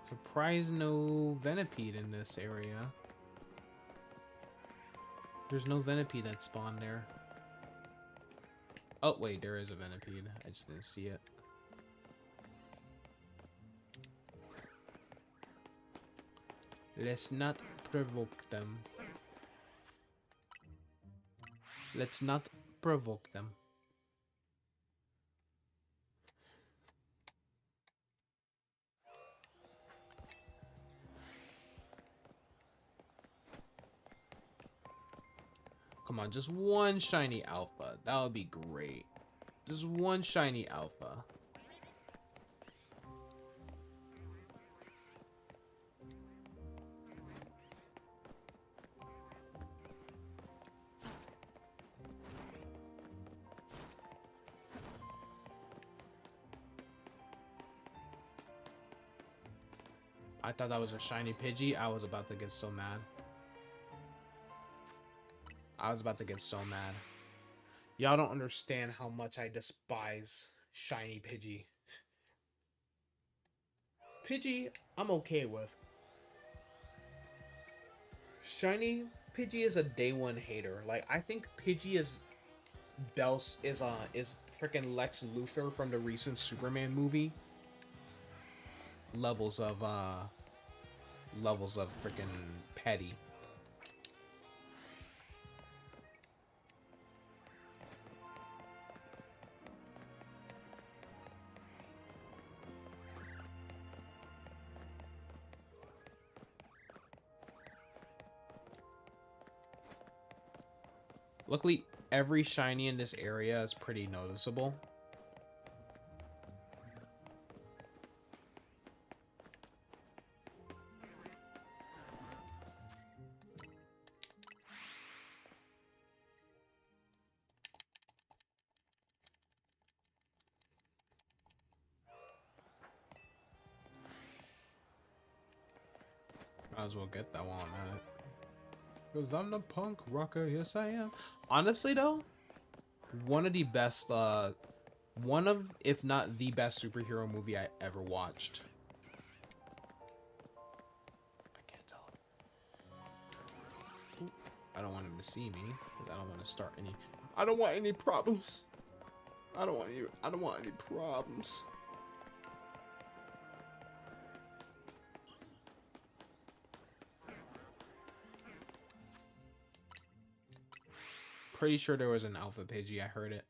Surprised no Venipede in this area. There's no Venipede that spawned there. Oh, wait, there is a Venipede. I just didn't see it. Let's not provoke them. Let's not provoke them. Come on, just one shiny alpha. That would be great. Just one shiny alpha. I thought that was a shiny Pidgey. I was about to get so mad. I was about to get so mad. Y'all don't understand how much I despise shiny Pidgey. Pidgey, I'm okay with. Shiny Pidgey is a day one hater. Like, I think Pidgey is freaking Lex Luthor from the recent Superman movie. Levels of freaking petty. Luckily, every shiny in this area is pretty noticeable. Might as well get that one on it. Because I'm the punk rocker, yes I am. Honestly though, one of the best, one of, if not the best superhero movie I ever watched. I can't tell. Ooh, I don't want him to see me, because I don't want to start any, I don't want any problems. I don't want any problems. Pretty sure there was an alpha Pidgey. I heard it.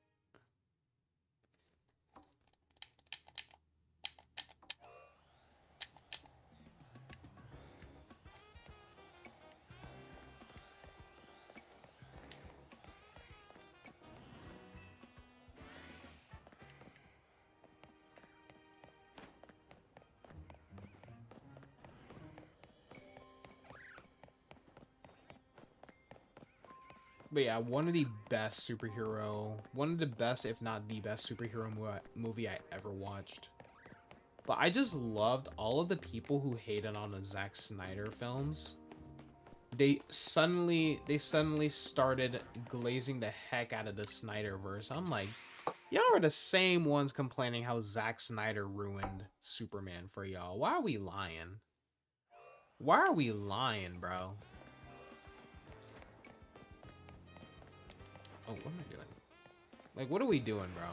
But yeah, one of the best, if not the best superhero movie I ever watched. But I just loved all of the people who hated on the Zack Snyder films. they suddenly started glazing the heck out of the Snyderverse. I'm like, y'all are the same ones complaining how Zack Snyder ruined Superman for y'all. Why are we lying? Why are we lying, bro? Oh, what am I doing? Like, what are we doing, bro?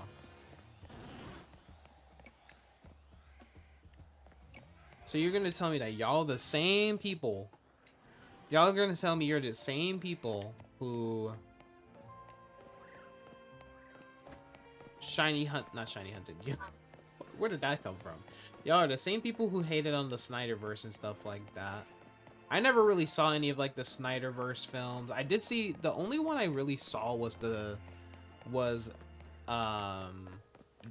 So you're gonna tell me that y'all the same people. Y'all are gonna tell me you're the same people who not shiny hunted. Where did that come from? Y'all are the same people who hated on the Snyderverse and stuff like that. I never really saw any of like the Snyderverse films. I did see, the only one I really saw was the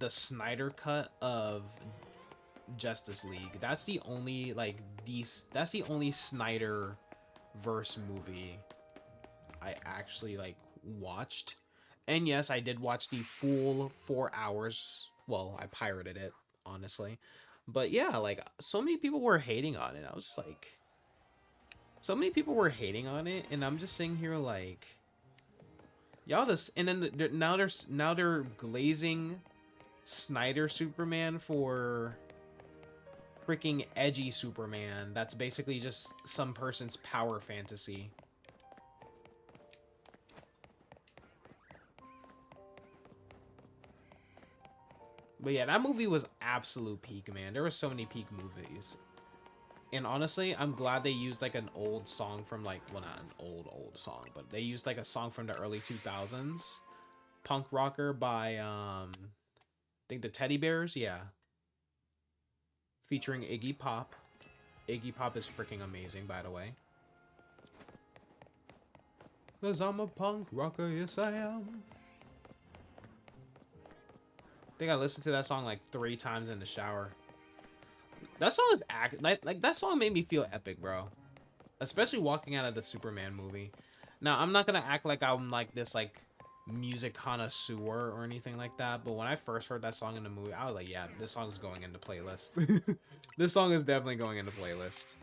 Snyder cut of Justice League. That's the only like that's the only Snyder verse movie I actually like watched. And yes, I did watch the full 4 hours. Well, I pirated it, honestly. But yeah, like so many people were hating on it. I was just like, so many people were hating on it, and I'm just sitting here like, y'all this. And then now they're glazing Snyder Superman for freaking edgy Superman. That's basically just some person's power fantasy. But yeah, that movie was absolute peak, man. There were so many peak movies. And honestly, I'm glad they used like an old song from like, well, not an old song, but they used like a song from the early 2000s. Punk Rocker by, I think the Teddy Bears, yeah. Featuring Iggy Pop. Iggy Pop is freaking amazing, by the way. 'Cause I'm a punk rocker, yes I am. I think I listened to that song like 3 times in the shower. That song is like that song made me feel epic, bro. Especially walking out of the Superman movie. Now, I'm not gonna act like I'm like this like music connoisseur or anything like that, but when I first heard that song in the movie, I was like, yeah, this song's going into playlist. This song is definitely going into playlist.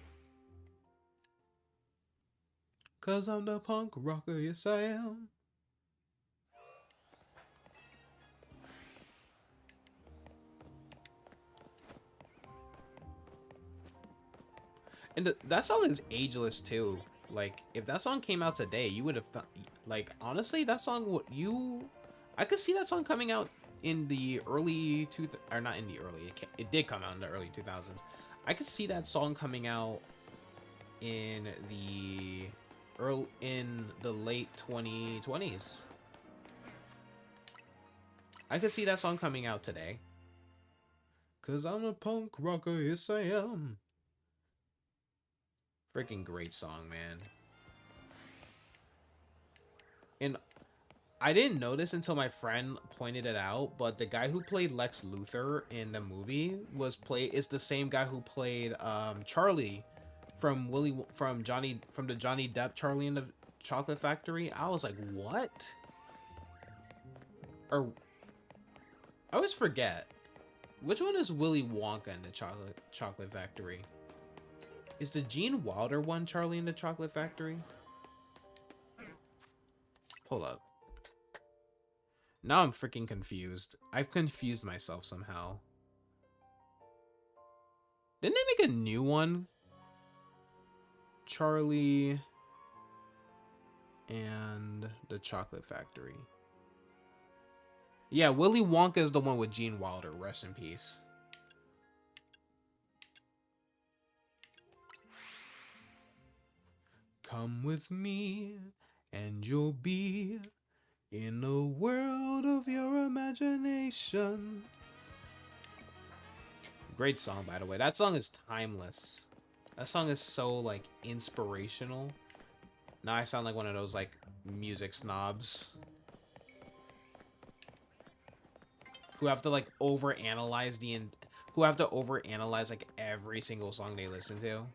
'Cause I'm the punk rocker, yes I am. And that song is ageless too. Like, if that song came out today, you would have thought, like, honestly, that song would I could see that song coming out in the early or not in the early. It did come out in the early 2000s. I could see that song coming out in the late 2020s. I could see that song coming out today. 'Cause I'm a punk rocker, yes I am. Freaking great song, man. And I didn't notice until my friend pointed it out, but the guy who played Lex Luthor in the movie is the same guy who played Charlie from the Johnny Depp Charlie in the Chocolate Factory. I was like, what? Or I always forget. Which one is Willy Wonka in the Chocolate Factory? Is the Gene Wilder one Charlie in the Chocolate Factory? Hold up. Now I'm freaking confused. I've confused myself somehow. Didn't they make a new one? Charlie and the Chocolate Factory. Yeah, Willy Wonka is the one with Gene Wilder. Rest in peace. Come with me and you'll be in a world of your imagination. Great song, by the way. That song is timeless. That song is so, like, inspirational. Now I sound like one of those, like, music snobs who have to, like, overanalyze like, every single song they listen to.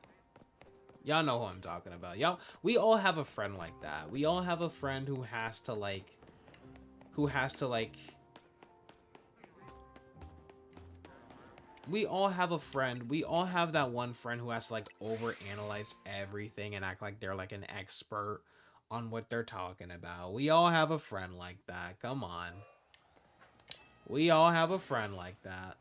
Y'all know who I'm talking about. Y'all, we all have a friend like that. We all have a friend who has to, like, we all have a friend. We all have that one friend who has to like overanalyze everything and act like they're like an expert on what they're talking about. We all have a friend like that. Come on. We all have a friend like that.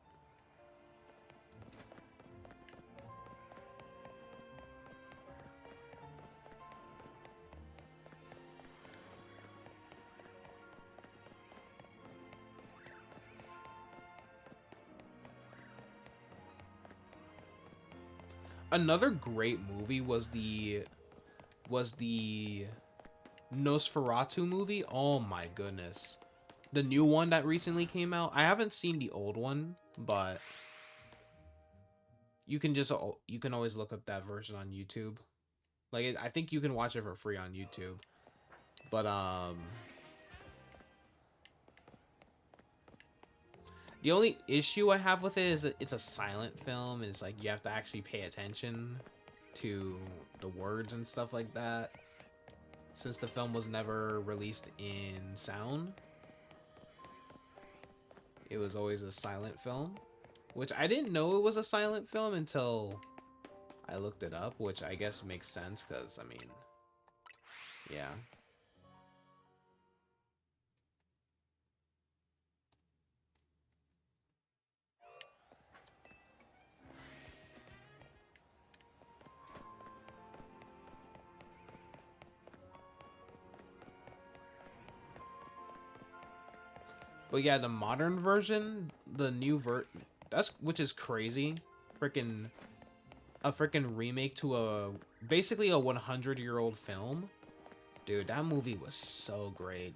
Another great movie was the Nosferatu movie. Oh my goodness. The new one that recently came out. I haven't seen the old one, but you can always look up that version on YouTube. Like I think you can watch it for free on YouTube. But the only issue I have with it is it's a silent film and it's like you have to actually pay attention to the words and stuff like that. Since the film was never released in sound, it was always a silent film, which I didn't know it was a silent film until I looked it up, which I guess makes sense because, I mean, yeah. But yeah, the modern version, the new that's which is crazy. Freaking a freaking remake to a basically a 100-year-old film. Dude, that movie was so great.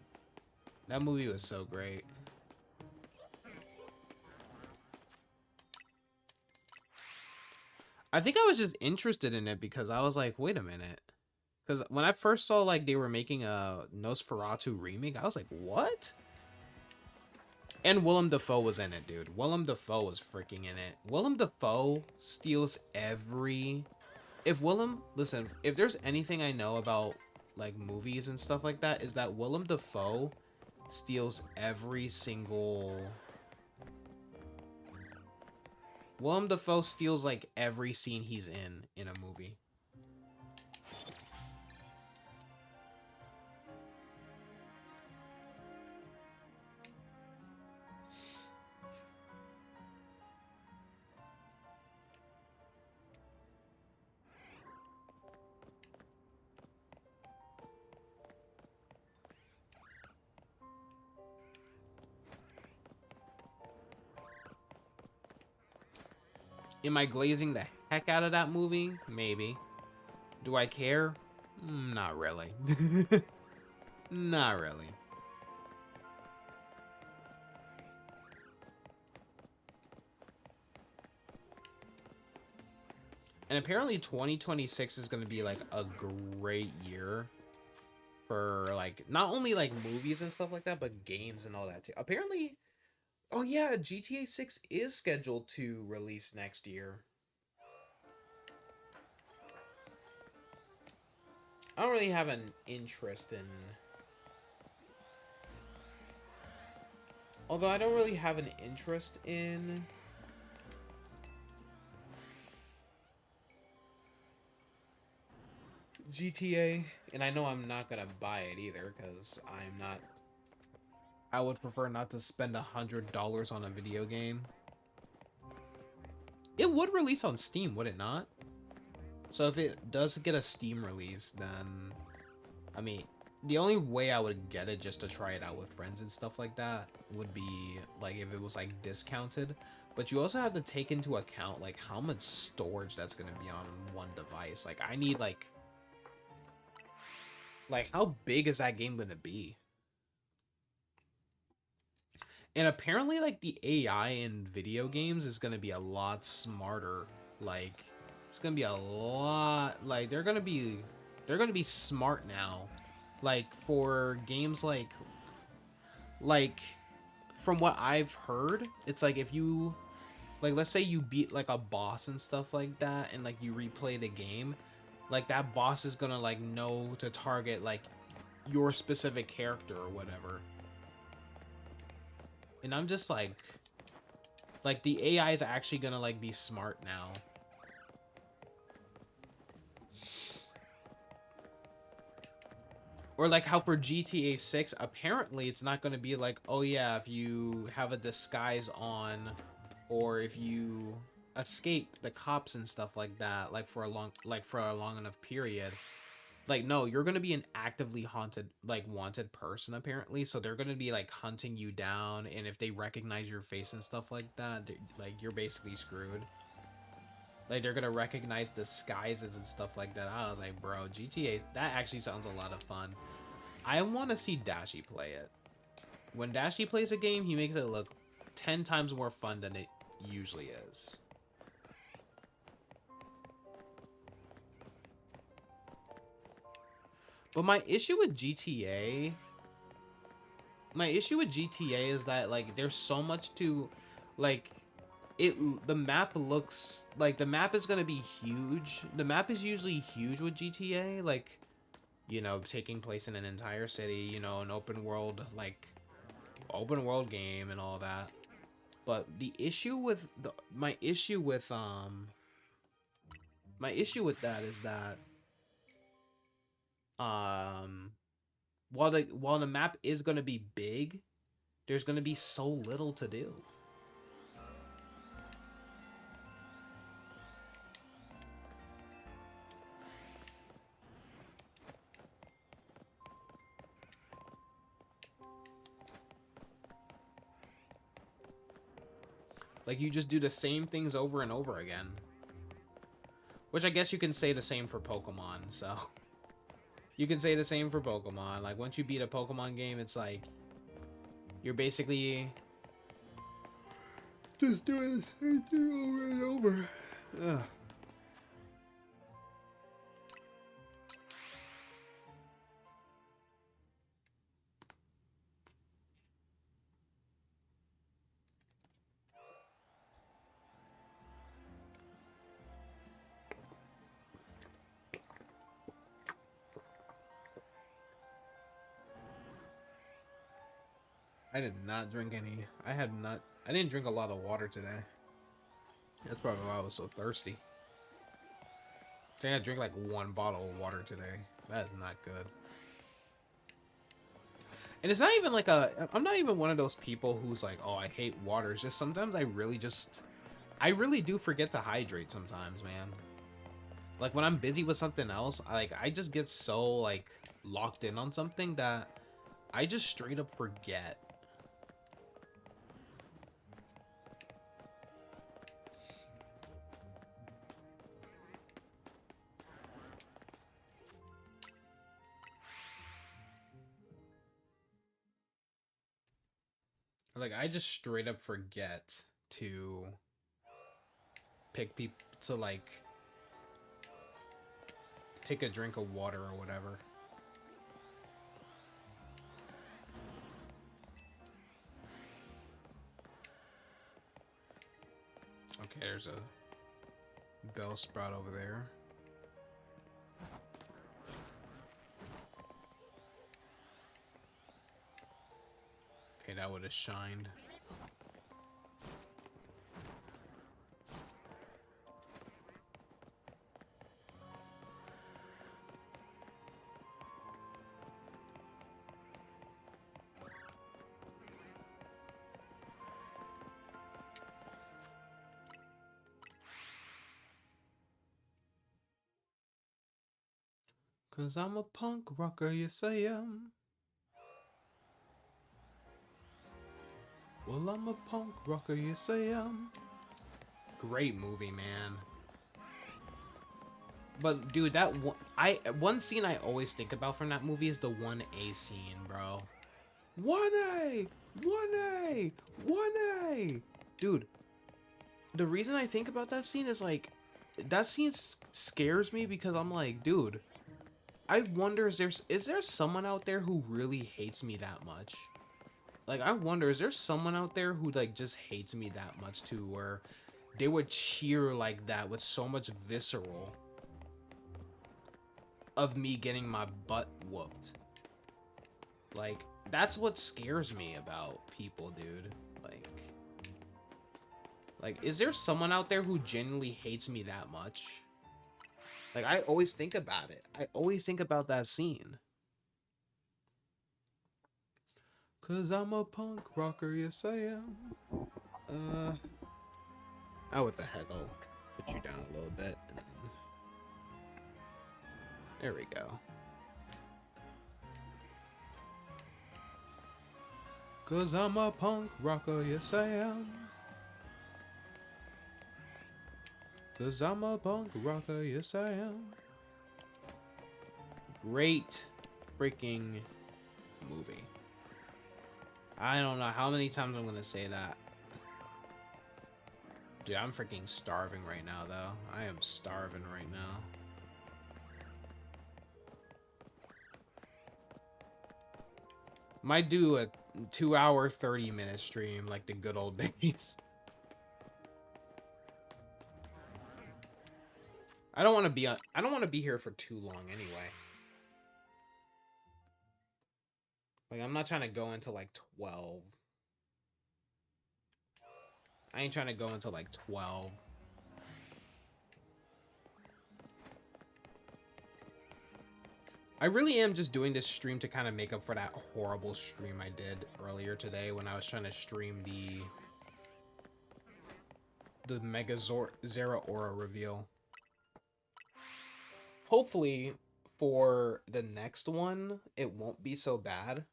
That movie was so great. I think I was just interested in it because I was like, wait a minute. Because when I first saw like they were making a Nosferatu remake, I was like, what? And Willem Dafoe was in it, dude. Willem Dafoe was freaking in it. Willem Dafoe steals every... Listen, if there's anything I know about like movies and stuff like that, is that Willem Dafoe steals every single... Willem Dafoe steals like every scene he's in a movie. Am I glazing the heck out of that movie? Maybe. Do I care? Not really. Not really. And apparently 2026 is going to be like a great year for like not only like movies and stuff like that, but games and all that too. Apparently, oh yeah, GTA 6 is scheduled to release next year. I don't really have an interest in... Although I don't really have an interest in... GTA, and I know I'm not gonna buy it either, because I'm not... I would prefer not to spend $100 on a video game. It would release on Steam, would it not? So if it does get a Steam release, then... I mean, the only way I would get it just to try it out with friends and stuff like that would be, like, if it was, like, discounted. But you also have to take into account, like, how much storage that's gonna be on one device. Like, I need, like, how big is that game gonna be? And apparently, like, the AI in video games is gonna be a lot smarter. Like, it's gonna be a lot, like, they're gonna be smart now. Like, for games like, from what I've heard, it's like if you, like, let's say you beat, like, a boss and stuff like that, and, like, you replay the game, like, that boss is gonna, like, know to target, like, your specific character or whatever. And I'm just like, Like, the AI is actually gonna, like, be smart now. Or, like, how for GTA 6, apparently it's not gonna be like, oh, yeah, if you have a disguise on, or if you escape the cops and stuff like that, like, for a long enough period. Like, no, you're gonna be an actively wanted person, apparently, so they're gonna be, like, hunting you down, and if they recognize your face and stuff like that, like, you're basically screwed. Like, they're gonna recognize disguises and stuff like that. I was like, bro, GTA, that actually sounds a lot of fun. I want to see Dashi play it. When Dashi plays a game, he makes it look 10 times more fun than it usually is. But my issue with GTA is that, like, there's so much to, like, the map looks like the map is gonna be huge. The map is usually huge with GTA, like, you know, taking place in an entire city, you know, an open world game and all that. But the issue with my issue with that is that while the map is gonna be big, there's gonna be so little to do. Like, you just do the same things over and over again. Which I guess you can say the same for Pokemon, so. You can say the same for Pokemon. Like, once you beat a Pokemon game, it's like, you're basically just doing the same thing over and over. Ugh. I did not drink any. I didn't drink a lot of water today. That's probably why I was so thirsty. I think I drank like 1 bottle of water today. That is not good. And it's not even like I'm not even one of those people who's like, oh, I hate water. It's just sometimes I really do forget to hydrate sometimes, man. Like, when I'm busy with something else, I just get so, like, locked in on something that I just straight up forget. Like, I just straight up forget to pick people to, like, take a drink of water or whatever. Okay, there's a bell sprout over there. Okay, that would have shined. Cause I'm a punk rocker, yes I am. Well, I'm a punk rocker, yes I am. Great movie, man. But dude, one scene I always think about from that movie is the 1A scene, bro. 1A! 1A! 1A! Dude, the reason I think about that scene is like, that scene scares me because I'm like, dude, I wonder, is there someone out there who really hates me that much? Like, I wonder, is there someone out there who, like, just hates me that much too, where they would cheer like that with so much visceral of me getting my butt whooped? Like, that's what scares me about people, dude. Like, Like, is there someone out there who genuinely hates me that much? Like, I always think about it. I always think about that scene. 'Cause I'm a punk rocker, yes I am. Oh, what the heck? I'll put you down a little bit. And then... There we go. 'Cause I'm a punk rocker, yes I am. 'Cause I'm a punk rocker, yes I am. Great freaking movie. I don't know how many times I'm gonna say that. Dude, I'm freaking starving right now, though. I am starving right now. Might do a 2-hour, 30-minute stream like the good old days. I don't want to be here for too long anyway. Like, I'm not trying to go into like 12. I ain't trying to go into like 12. I really am just doing this stream to kind of make up for that horrible stream I did earlier today when I was trying to stream the Mega Zera Aura reveal. Hopefully, for the next one, it won't be so bad.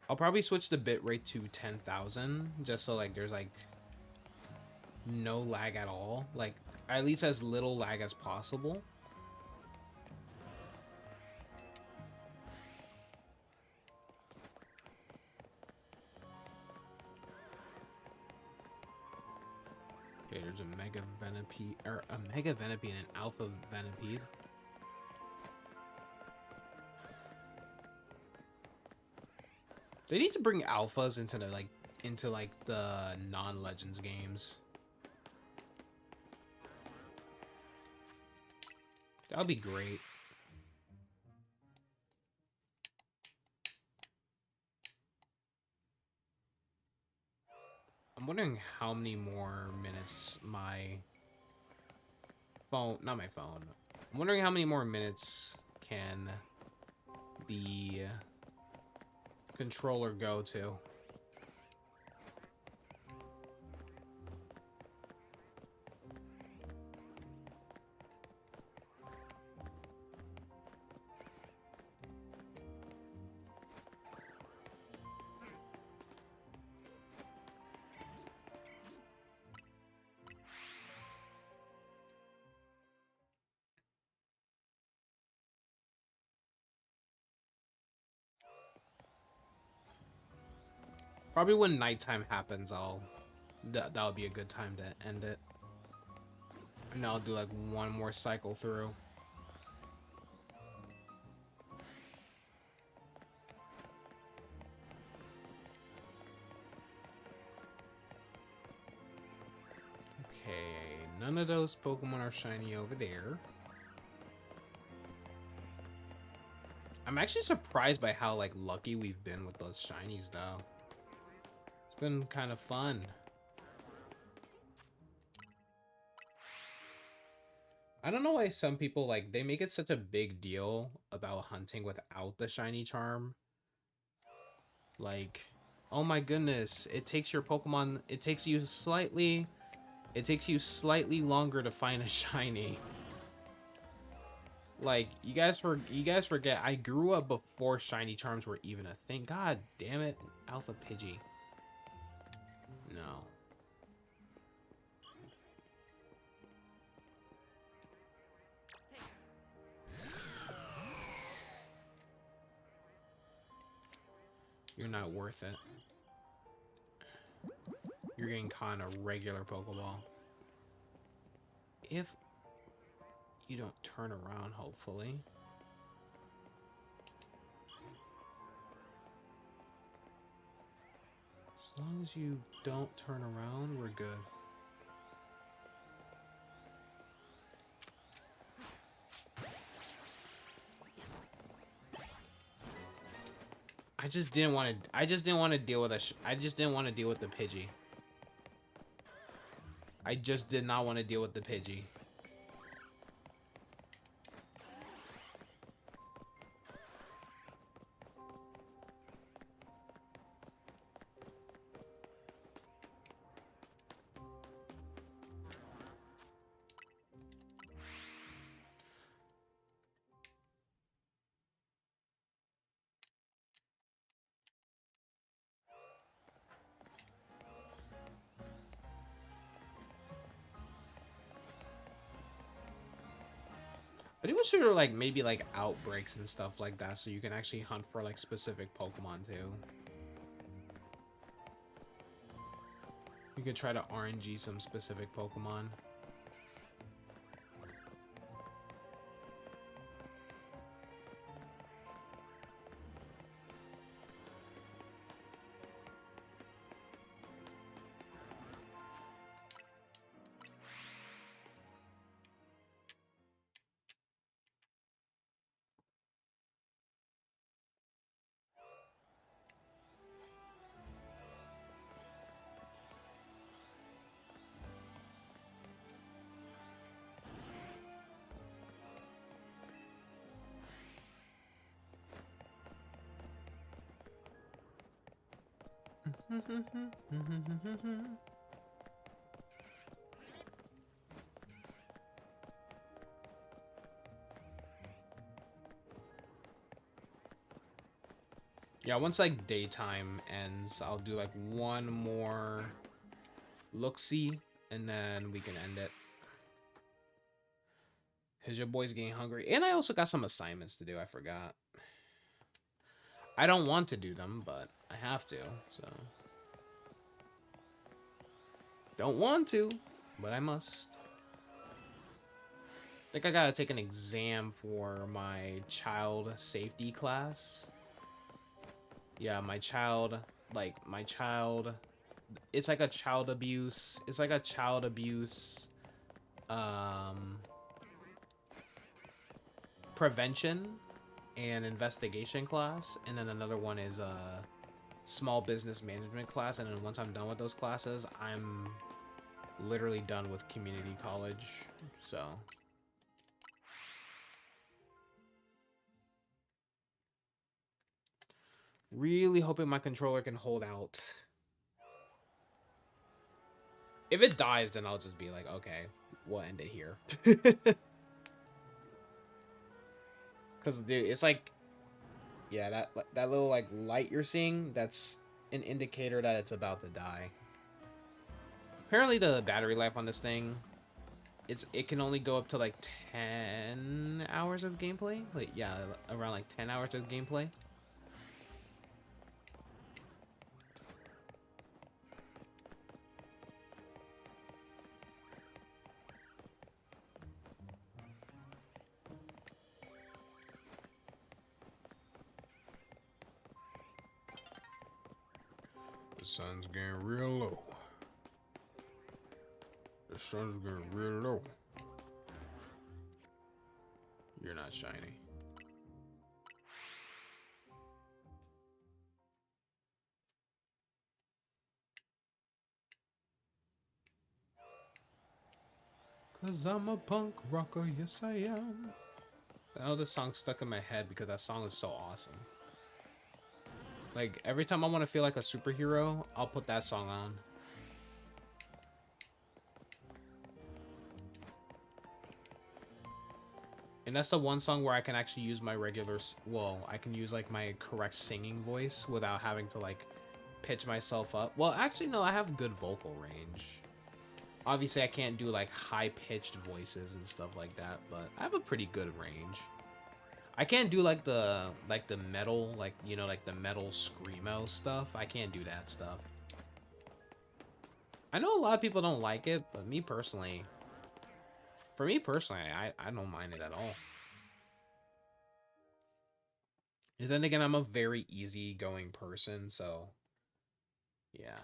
I'll probably switch the bitrate to 10,000 just so like there's like no lag at all. Like at least as little lag as possible. Okay, there's a Mega Venipede, or a Mega Venipede and an Alpha Venipede. They need to bring alphas into the non-Legends games. That would be great. I'm wondering how many more minutes my phone, not my phone. I'm wondering how many more minutes can the controller go to. Probably when nighttime happens, that'll be a good time to end it. And I'll do like one more cycle through. Okay, none of those Pokemon are shiny over there. I'm actually surprised by how like lucky we've been with those shinies though. It's been kind of fun. I don't know why some people like they make it such a big deal about hunting without the shiny charm. Like, oh my goodness, it takes your Pokemon, it takes you slightly longer to find a shiny. Like, you guys forget I grew up before shiny charms were even a thing. God damn it, Alpha Pidgey. No. You're not worth it. You're getting caught in a regular Pokeball. If you don't turn around, hopefully. As long as you don't turn around, we're good. I just didn't want to. I just didn't want to deal with I just didn't want to deal with the Pidgey. I just did not want to deal with the Pidgey. I think we should like maybe like outbreaks and stuff like that, so you can actually hunt for like specific Pokemon too. You could try to RNG some specific Pokemon. Yeah, once like daytime ends, I'll do like one more look-see, and then we can end it. Cause your boy's getting hungry, and I also got some assignments to do. I forgot. I don't want to do them, but I have to. So don't want to, but I must. I think I gotta take an exam for my child safety class. Yeah, my child, it's like a child abuse. It's like a child abuse prevention and investigation class, and then another one is a small business management class. And then once I'm done with those classes, I'm literally done with community college. So really hoping my controller can hold out. If it dies, then I'll just be like, okay, we'll end it here. Because, dude, it's like, yeah, that little, like, light you're seeing, that's an indicator that it's about to die. Apparently, the battery life on this thing, it can only go up to, like, 10 hours of gameplay. Like, yeah, around, like, 10 hours of gameplay. The sun's getting real low. The sun's getting real low. You're not shiny. Cause I'm a punk rocker, yes I am. I know this song stuck in my head because that song is so awesome. Like, every time I want to feel like a superhero, I'll put that song on. And that's the one song where I can actually use my regular, well, I can use like my correct singing voice without having to like pitch myself up. Well, actually, no, I have good vocal range. Obviously, I can't do like high-pitched voices and stuff like that, but I have a pretty good range. I can't do like the metal, like, you know, like the metal screamo stuff. I can't do that stuff. I know a lot of people don't like it, but me personally, I don't mind it at all. And then again, I'm a very easygoing person, so yeah.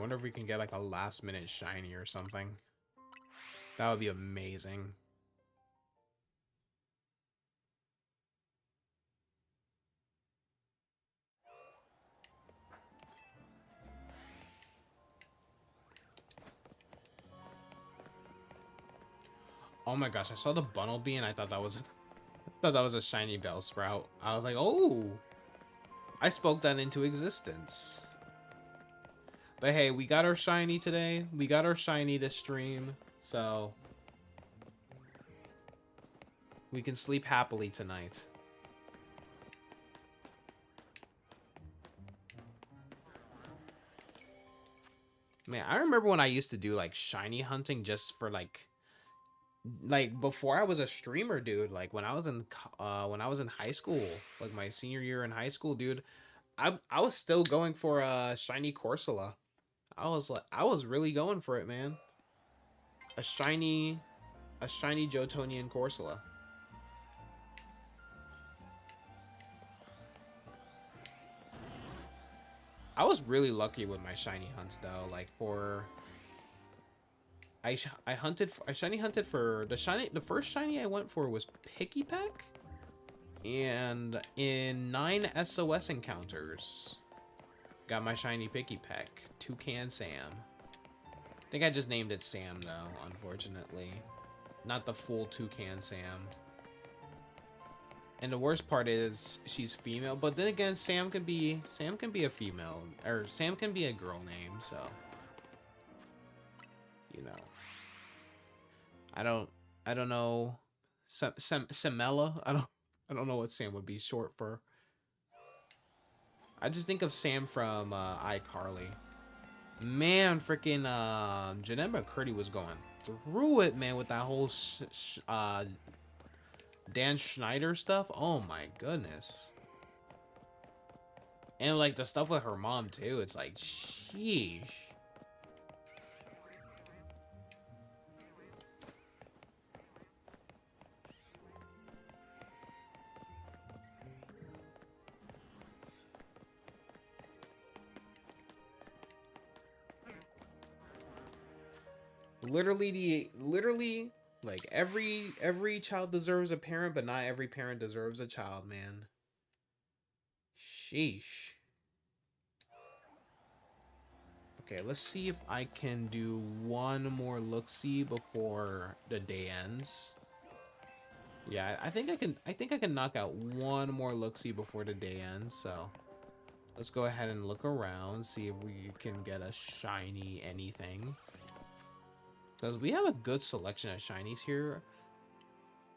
I wonder if we can get like a last minute shiny or something. That would be amazing. Oh my gosh, I saw the Bunnelby and I thought that was a shiny Bellsprout. I was like, oh, I spoke that into existence. But hey, we got our shiny today. We got our shiny this stream, so we can sleep happily tonight. Man, I remember when I used to do like shiny hunting just for like before I was a streamer, dude. Like when I was in high school, like my senior year in high school, dude. I was still going for a shiny Corsola. I was really going for it, man. A shiny Jotonian Corsola. I was really lucky with my shiny hunts though. Like for I shiny hunted for the first shiny I went for was Picky Peck, and in 9 SOS encounters got my shiny Picky Peck. Toucan Sam. I think I just named it Sam though, unfortunately. Not the full Toucan Sam. And the worst part is she's female, but then again, Sam can be a female, or Sam can be a girl name, so you know. I don't know. Samela? I don't know what Sam would be short for. I just think of Sam from iCarly. Man, freaking Jeanette McCurdy was going through it, man, with that whole Dan Schneider stuff. Oh my goodness. And like the stuff with her mom too. It's like, sheesh. Literally, like every child deserves a parent, but not every parent deserves a child, man. Sheesh. Okay, let's see if I can do one more look-see before the day ends. Yeah, I think I can knock out one more look-see before the day ends, so let's go ahead and look around, see if we can get a shiny anything. Because we have a good selection of shinies here.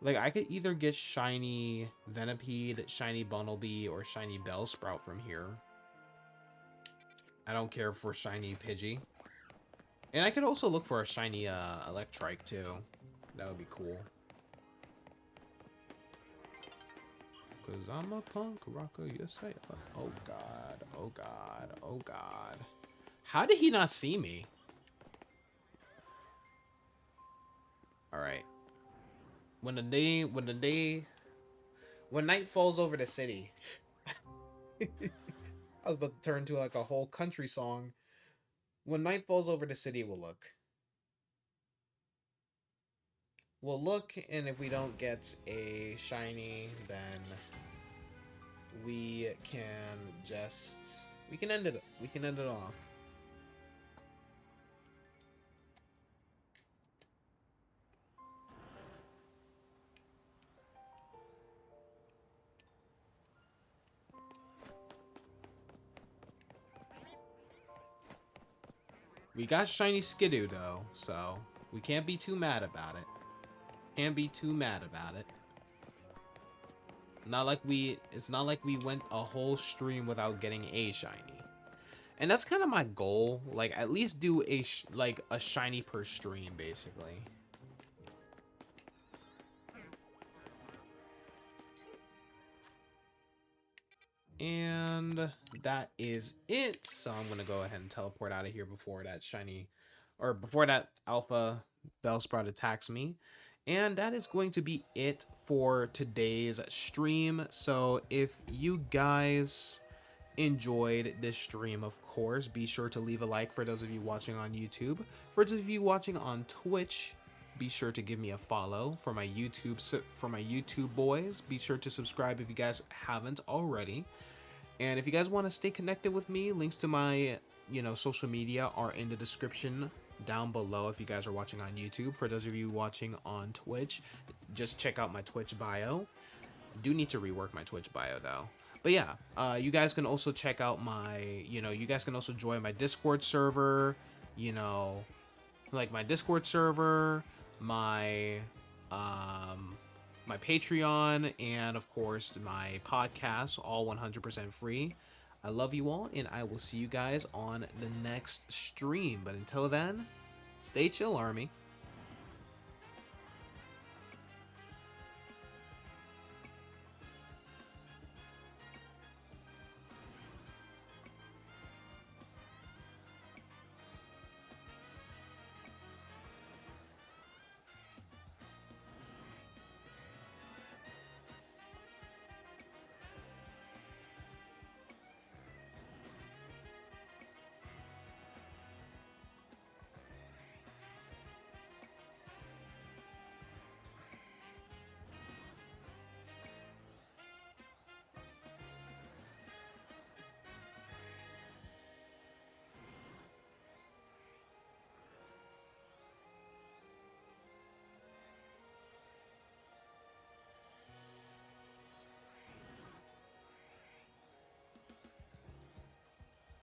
Like, I could either get shiny Venipede, shiny Bunnelby, or shiny Bellsprout from here. I don't care for shiny Pidgey. And I could also look for a shiny Electrike, too. That would be cool. Because I'm a punk rocker, you say. Oh, God. Oh, God. Oh, God. How did he not see me? Alright. When night falls over the city. I was about to turn to like a whole country song. When night falls over the city, we'll look. We'll look, and if we don't get a shiny, then we can end it. We can end it off. We got shiny Skidoo though, so we can't be too mad about it. Can't be too mad about it. It's not like we went a whole stream without getting a shiny. And that's kind of my goal, like at least do a shiny per stream basically. And that is it. So I'm going to go ahead and teleport out of here before that shiny, or before that alpha Bellsprout attacks me. And that is going to be it for today's stream. So if you guys enjoyed this stream, of course, be sure to leave a like for those of you watching on YouTube. For those of you watching on Twitch, be sure to give me a follow. For my YouTube boys, be sure to subscribe if you guys haven't already. And if you guys want to stay connected with me, links to my, social media are in the description down below if you guys are watching on YouTube. For those of you watching on Twitch, just check out my Twitch bio. I do need to rework my Twitch bio though. But yeah, you guys can also check out my, you guys can also join my Discord server, like my Discord server, my my Patreon, and of course my podcast, all 100% free. I love you all, and I will see you guys on the next stream. But until then, stay chill, Army.